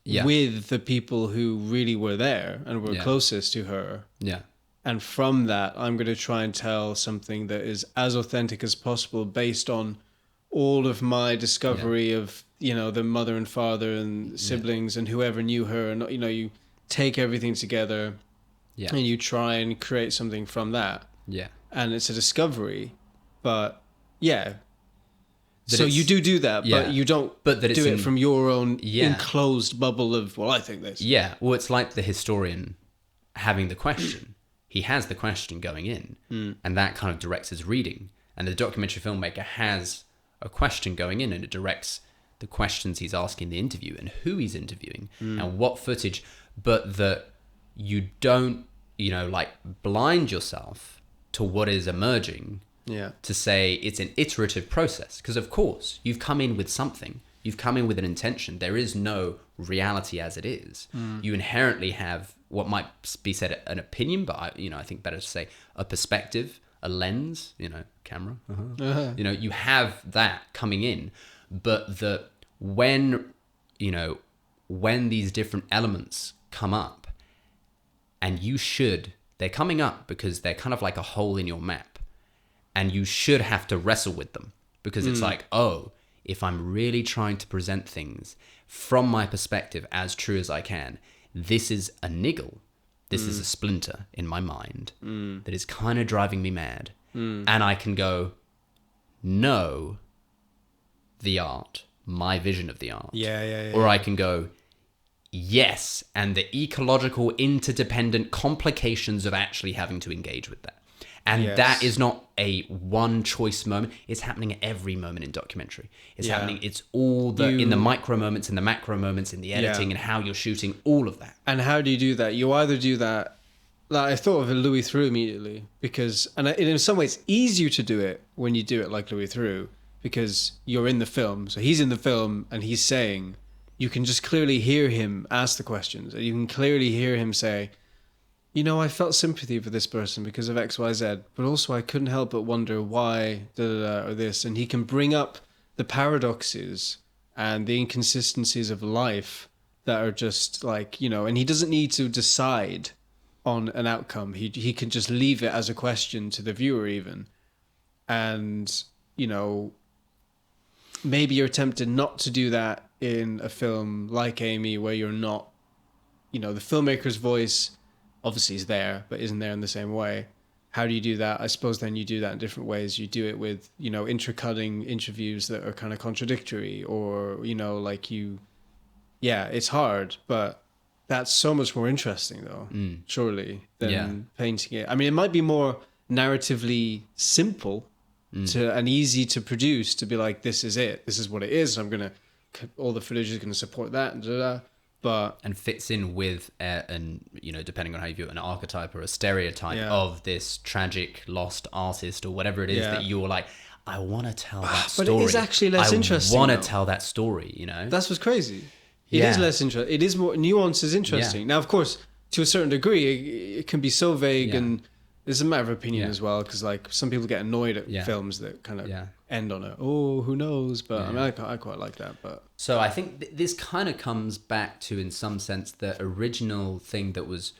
with the people who really were there and were closest to her. Yeah. And from that, I'm going to try and tell something that is as authentic as possible based on all of my discovery of, the mother and father and siblings and whoever knew her. And, you take everything together and you try and create something from that. Yeah. And it's a discovery. But, so you do that, but you don't do it from your own enclosed bubble of, well, I think this. Yeah. Well, it's like the historian having the question. He has the question going in, and that kind of directs his reading. And the documentary filmmaker has a question going in, and it directs the questions he's asking the interview and who he's interviewing and what footage. But that you don't, blind yourself to what is emerging. Yeah. To say it's an iterative process. Because, of course, you've come in with something. You've come in with an intention. There is no reality as it is. You inherently have what might be said an opinion, but I think better to say a perspective, a lens, camera. You have that coming in, but that when these different elements come up, and they're coming up because they're kind of like a hole in your map. And you should have to wrestle with them because it's like, if I'm really trying to present things from my perspective as true as I can, this is a niggle. This is a splinter in my mind that is kind of driving me mad. And I can go, no, the art, my vision of the art. Yeah. Or I can go, yes, and the ecological interdependent complications of actually having to engage with that. And that is not a one choice moment. It's happening at every moment in documentary. It's happening. It's all in the micro moments, in the macro moments, in the editing and how you're shooting, all of that. And how do you do that? You either do that, like I thought of Louis Theroux immediately because, and in some ways it's easier to do it when you do it like Louis Theroux because you're in the film. So he's in the film and he's saying, you can just clearly hear him ask the questions. You can clearly hear him say, I felt sympathy for this person because of X, Y, Z, but also I couldn't help but wonder why, or this. And he can bring up the paradoxes and the inconsistencies of life that are just like, and he doesn't need to decide on an outcome. He can just leave it as a question to the viewer even. And, maybe you're tempted not to do that in a film like Amy where you're not, the filmmaker's voice obviously is there, but isn't there in the same way. How do you do that? I suppose then you do that in different ways. You do it with, intercutting interviews that are kind of contradictory or, it's hard, but that's so much more interesting though, surely, than painting it. I mean, it might be more narratively simple and easy to produce to be like, this is it. This is what it is. All the footage is going to support that. And fits in with, depending on how you view it, an archetype or a stereotype of this tragic lost artist or whatever it is that you're like, I want to tell that story. But it is actually less interesting. I want to tell that story, That's what's crazy. It is less interesting. It is more, nuance is interesting. Yeah. Now, of course, to a certain degree, it can be so vague and it's a matter of opinion as well, because like some people get annoyed at films that kind of end on it. Oh, who knows? But I mean, I quite like that. But so I think this kind of comes back to, in some sense, the original thing that was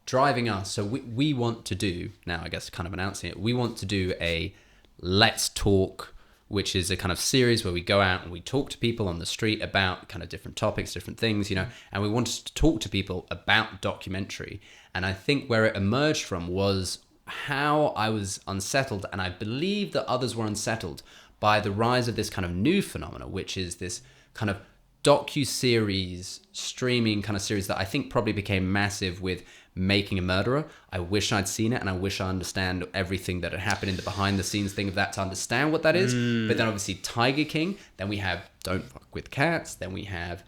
driving us. So we want to do, now I guess kind of announcing it, we want to do a Let's Talk, which is a kind of series where we go out and we talk to people on the street about kind of different topics, different things, and we wanted to talk to people about documentary. And I think where it emerged from was how I was unsettled, and I believe that others were unsettled by the rise of this kind of new phenomena, which is this kind of docu-series, streaming kind of series that I think probably became massive with Making a Murderer. I wish I'd seen it, and I wish I understand everything that had happened in the behind-the-scenes thing of that to understand what that is. But then obviously Tiger King, then we have Don't Fuck With Cats, then we have...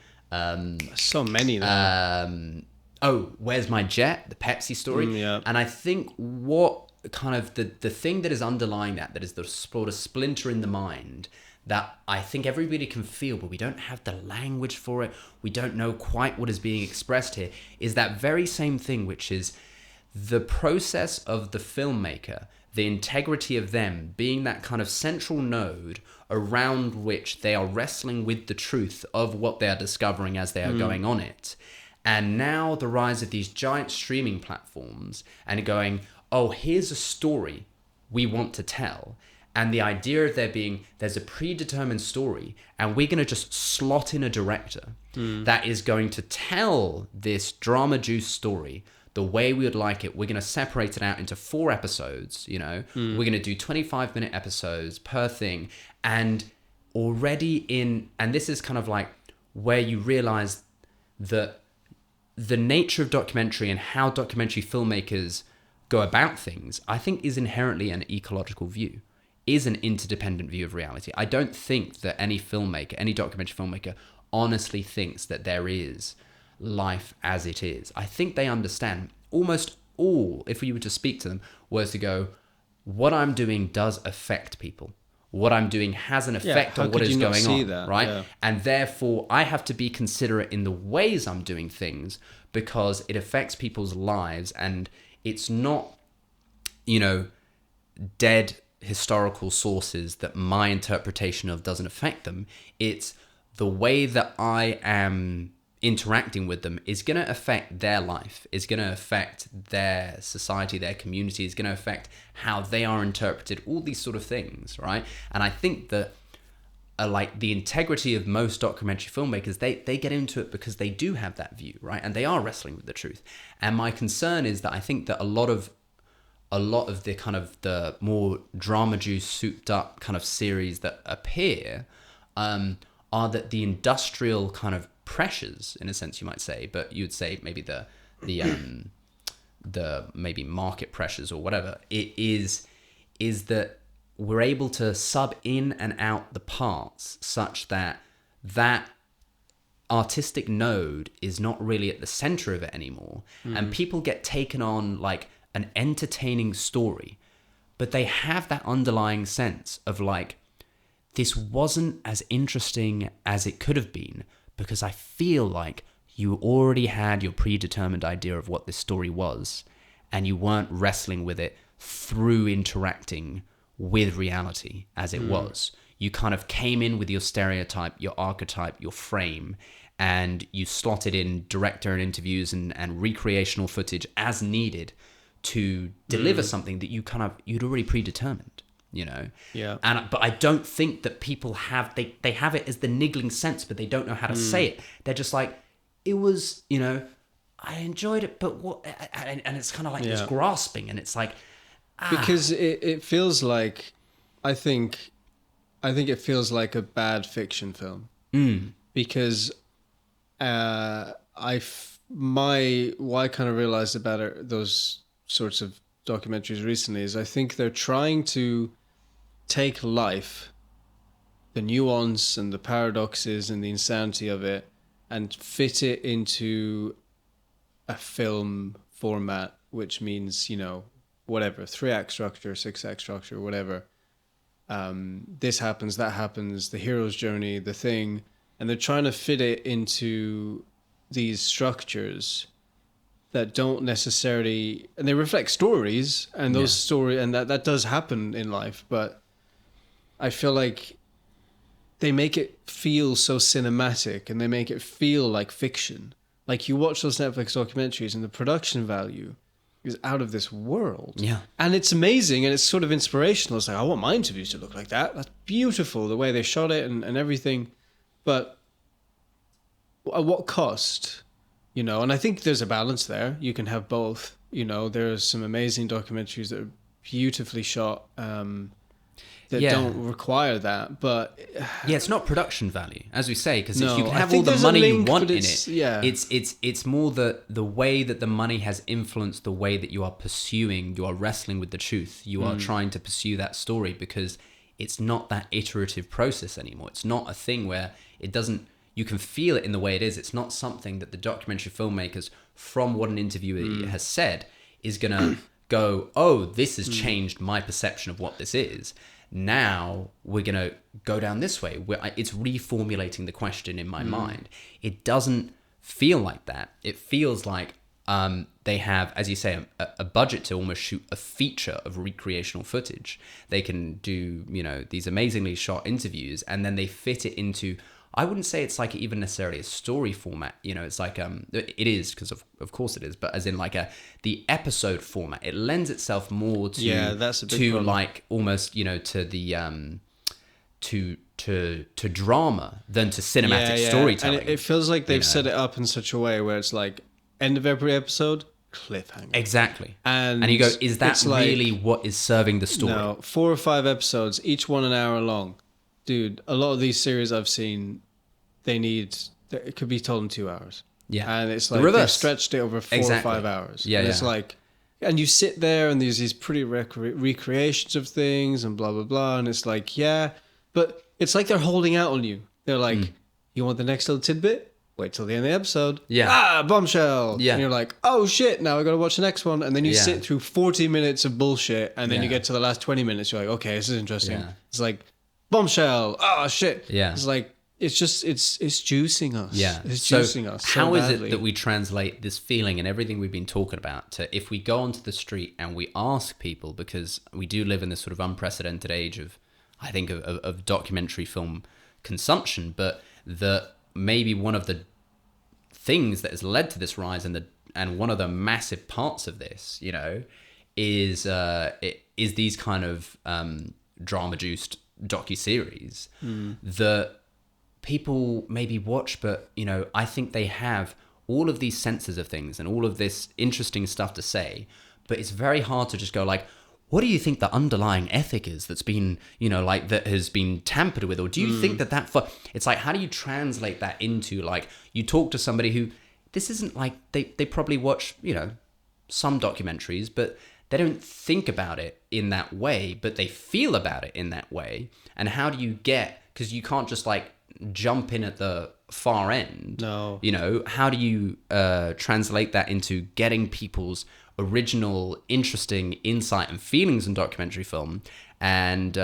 so many now. Where's My Jet? The Pepsi story. And I think what kind of the thing that is underlying that is the sort of splinter in the mind that I think everybody can feel, but we don't have the language for it. We don't know quite what is being expressed here, is that very same thing, which is the process of the filmmaker, the integrity of them being that kind of central node around which they are wrestling with the truth of what they are discovering as they are going on it. And now the rise of these giant streaming platforms and going, oh, here's a story we want to tell. And the idea of there's a predetermined story, and we're going to just slot in a director that is going to tell this drama-juiced story the way we would like it. We're going to separate it out into 4 episodes, you know. We're going to do 25-minute episodes per thing. And and this is kind of like where you realize that the nature of documentary and how documentary filmmakers go about things, I think, is inherently an ecological view, is an interdependent view of reality. I don't think that any filmmaker, any documentary filmmaker, honestly thinks that there is life as it is. I think they understand almost all, if we were to speak to them, was to go, what I'm doing does affect people. What I'm doing has an effect on what is going on, right? Yeah. And therefore, I have to be considerate in the ways I'm doing things because it affects people's lives, and it's not, you know, dead historical sources that my interpretation of doesn't affect them. It's the way that I am interacting with them is going to affect their life, is going to affect their society, their community, is going to affect how they are interpreted, all these sort of things, right? And I think that like the integrity of most documentary filmmakers, they get into it because they do have that view, right? And they are wrestling with the truth. And my concern is that I think that a lot of the kind of the more drama juice souped up kind of series that appear are that the industrial kind of pressures, in a sense, you might say, but you'd say maybe the maybe market pressures or whatever it is that we're able to sub in and out the parts such that artistic node is not really at the center of it anymore. And people get taken on like an entertaining story, but they have that underlying sense of like, this wasn't as interesting as it could have been because I feel like you already had your predetermined idea of what this story was, and you weren't wrestling with it through interacting with reality as it was. You kind of came in with your stereotype, your archetype, your frame, and you slotted in director and interviews and recreational footage as needed to deliver something that you'd already predetermined, you know? Yeah. But I don't think that people have, they have it as the niggling sense, but they don't know how to say it. They're just like, it was, you know, I enjoyed it, but what, and it's kind of like this grasping, and it's like, because it feels like, I think it feels like a bad fiction film. Because what I kind of realized about those sorts of documentaries recently is I think they're trying to take life, the nuance and the paradoxes and the insanity of it, and fit it into a film format, which means, you know, whatever, 3-act structure, 6-act structure, whatever. This happens, that happens, the hero's journey, the thing, and they're trying to fit it into these structures that don't necessarily, and they reflect stories, and those story, and that does happen in life, but I feel like they make it feel so cinematic, and they make it feel like fiction. Like, you watch those Netflix documentaries, and the production value is out of this world. Yeah. And it's amazing, and it's sort of inspirational. It's like, I want my interviews to look like that. That's beautiful, the way they shot it and everything. But at what cost? You know, and I think there's a balance there. You can have both. You know, there's some amazing documentaries that are beautifully shot that don't require that. But it's not production value, as we say, because no, you can have all the money you want in it. Yeah. It's more the way that the money has influenced the way that you are pursuing, you are wrestling with the truth. You are trying to pursue that story because it's not that iterative process anymore. It's not a thing where it doesn't, you can feel it in the way it is. It's not something that the documentary filmmakers, from what an interviewee has said, is going to go, oh, this has changed my perception of what this is. Now we're going to go down this way. It's reformulating the question in my mind. It doesn't feel like that. It feels like they have, as you say, a budget to almost shoot a feature of recreational footage. They can do, these amazingly shot interviews, and then they fit it into, I wouldn't say it's like even necessarily a story format. It's like, it is, because of course it is, but as in like the episode format, it lends itself more to, that's a big to problem. like almost, to the, to drama than to cinematic storytelling. And it feels like they've set it up in such a way where it's like end of every episode, cliffhanger. Exactly. And you go, is that it's like, really what is serving the story? No, 4 or 5 episodes, each one an hour long. Dude, a lot of these series I've seen, it could be told in 2 hours. Yeah. And it's The like they've reverse. stretched it over 4 or 5 hours. Yeah, and yeah. it's like, and you sit there and there's these pretty recreations of things and blah, blah, blah. And it's like, yeah, but it's like they're holding out on you. They're like, you want the next little tidbit? Wait till the end of the episode. Yeah. Bombshell. Yeah. And you're like, oh shit, now I got to watch the next one. And then you sit through 40 minutes of bullshit. And then you get to the last 20 minutes. You're like, okay, this is interesting. Yeah. It's like, bombshell. Oh shit. Yeah. It's like, it's just, it's juicing us. Yeah. It's So juicing us. How is badly. it that we translate this feeling and everything we've been talking about to, if we go onto the street and we ask people, because we do live in this sort of unprecedented age of, I think, of documentary film consumption, but that maybe one of the things that has led to this rise and one of the massive parts of this, is these kind of drama-juiced docuseries that people maybe watch, but I think they have all of these senses of things and all of this interesting stuff to say, but it's very hard to just go like, what do you think the underlying ethic is that's been, that has been tampered with? Or do you think that it's like, how do you translate that into, like, you talk to somebody who, this isn't like, they probably watch, some documentaries, but they don't think about it in that way, but they feel about it in that way. And how do you because you can't just like jump in at the far end. No. How do you translate that into getting people's original, interesting insight and feelings in documentary film, and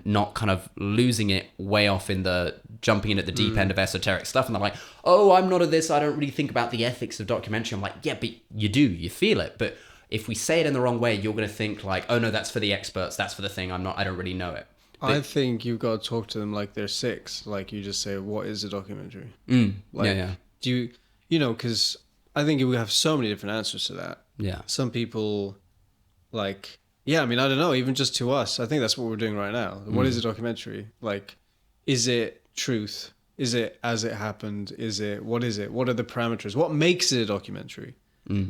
not kind of losing it way off in the jumping in at the deep end of esoteric stuff, and they're like, oh, I'm not of this, I don't really think about the ethics of documentary. I'm like, yeah, but you feel it. But if we say it in the wrong way, you're going to think like, oh no, that's for the experts, that's for the thing, I don't really know it. But I think you've got to talk to them like they're 6. Like you just say, what is a documentary? Like, yeah. Do you, because I think we have so many different answers to that. Yeah. Some people like, I don't know, even just to us, I think that's what we're doing right now. What is a documentary? Like, is it truth? Is it as it happened? What is it? What are the parameters? What makes it a documentary?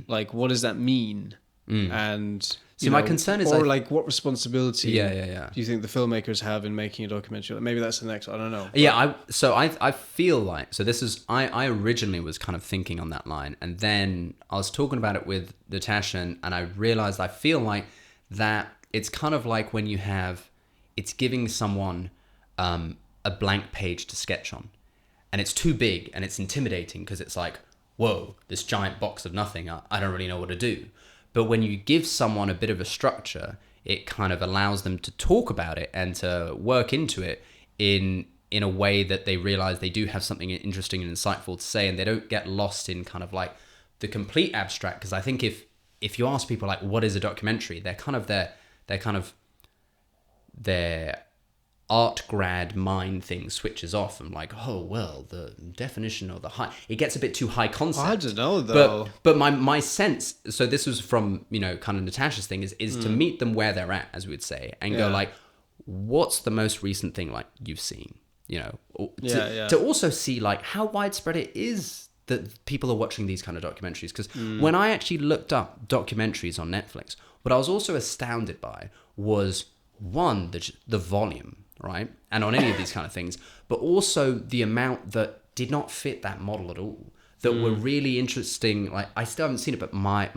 Like, what does that mean? And my concern is, like, what responsibility do you think the filmmakers have in making a documentary? Like, maybe that's the next, I don't know. Yeah, I feel like, so this is, I originally was kind of thinking on that line, and then I was talking about it with Natasha, and I realized I feel like that it's kind of like when it's giving someone a blank page to sketch on, and it's too big and it's intimidating because it's like, whoa, this giant box of nothing, I don't really know what to do. But when you give someone a bit of a structure, it kind of allows them to talk about it and to work into it in a way that they realize they do have something interesting and insightful to say, and they don't get lost in kind of like the complete abstract. Because I think if you ask people like, what is a documentary, their art grad mind thing switches off, and like, oh well, the definition of the high, it gets a bit too high concept. I don't know though. But my sense, so this was from kind of Natasha's thing, is to meet them where they're at, as we would say, and go like, what's the most recent thing like you've seen, to also see like how widespread it is that people are watching these kind of documentaries. Because when I actually looked up documentaries on Netflix, what I was also astounded by was, one, the volume, right? And on any of these kind of things, but also the amount that did not fit that model at all, that were really interesting. Like, I still haven't seen it, but my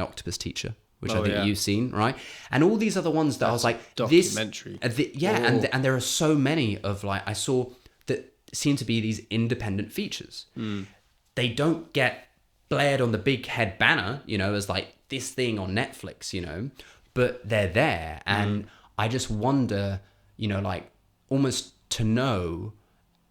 Octopus Teacher, which I think you've seen, right? And all these other ones that I was like, documentary. And there are so many of like, I saw that seem to be these independent features. They don't get blared on the big head banner, as like this thing on Netflix, but they're there. And I just wonder, like, almost to know,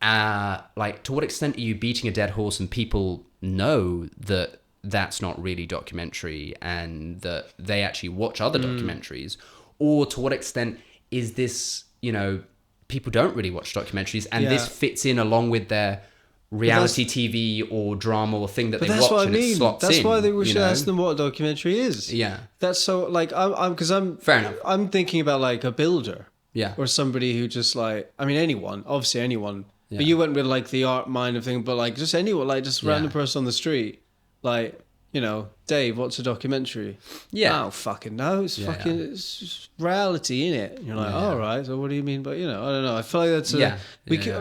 like, to what extent are you beating a dead horse and people know that that's not really documentary, and that they actually watch other documentaries, or to what extent is this, you know, people don't really watch documentaries, and this fits in along with their reality TV or drama or thing that they watch, and it slots in. That's why we should ask them what a documentary is. Yeah. That's so, like, I'm Fair enough. I'm thinking about, like, a builder. Yeah. Or somebody who just, like, I mean, anyone. Yeah. But you went with, like, the art mind of thing, but, like, just anyone, like, just Yeah. random person on the street. Like, you know, Dave, what's a documentary? Yeah. I don't fucking know. It's it's just reality, innit? And you're like, Yeah. all right, so what do you mean? But, you know, I don't know. I feel like that's Yeah.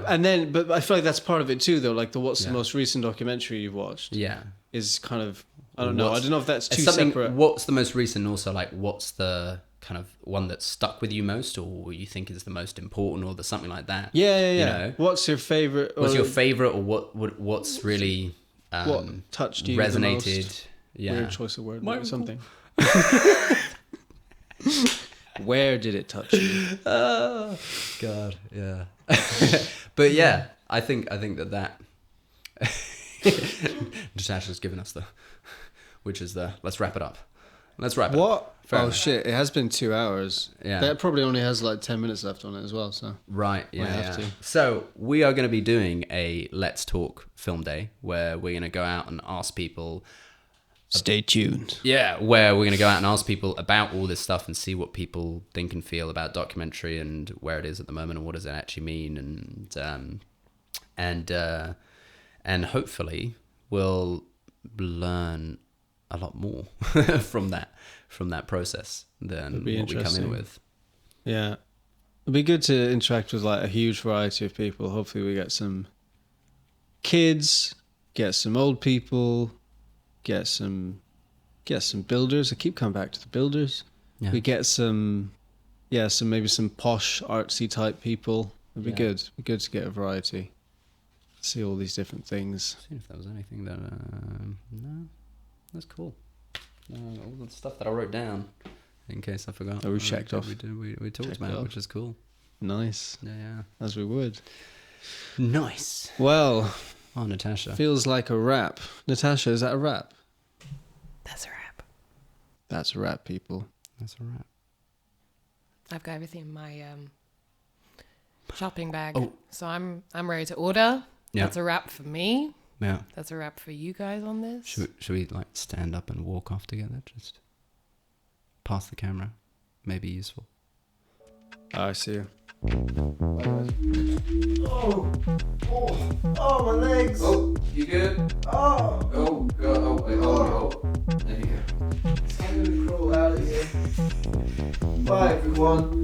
and then, but I feel like that's part of it too, though. Like, what's the most recent documentary you've watched? Yeah. Is kind of, I don't know. I don't know if that's too something, separate. What's the most recent? Also, like, what's the kind of one that stuck with you most, or you think is the most important, or something like that? Yeah. You know? What's your favorite? What's your favorite, or what's really what touched you? resonated? The most? Yeah. Weird choice of word. But something. Where did it touch you? Oh, God, yeah. But yeah, I think that Natasha's given us let's wrap it up. What? Fair Oh enough. shit! It has been 2 hours. Yeah. That probably only has like 10 minutes left on it as well. So. Right, yeah. Might have to. So we are going to be doing a Let's Talk film day where we're going to go out and ask people. Stay tuned. Yeah, where we're going to go out and ask people about all this stuff and see what people think and feel about documentary and where it is at the moment and what does it actually mean, and hopefully we'll learn a lot more from that process than what we come in with. Yeah, it'd be good to interact with like a huge variety of people. Hopefully, we get some kids, get some old people. Get some builders. I keep coming back to the builders. Yeah. We get some maybe some posh artsy type people. It'd be good. It'd be good to get a variety. See all these different things. See if there was anything that no, that's cool. All the stuff that I wrote down in case I forgot. Oh, we checked off. We talked Checked about it, off. which is cool. Nice. Yeah. As we would. Nice. Well, Oh, Natasha. feels like a wrap. Natasha, is that a wrap? That's a wrap. That's a wrap, people. That's all right. I've got everything in my shopping bag. Oh. So I'm ready to order. Yeah. That's a wrap for me. Yeah. That's a wrap for you guys on this. Should we like stand up and walk off together? Just past the camera. Maybe useful. I see you. Oh, my legs. Oh, you good? Oh, Oh, God. Oh, wait, oh. There you go. I'm gonna crawl out of here. Bye, everyone.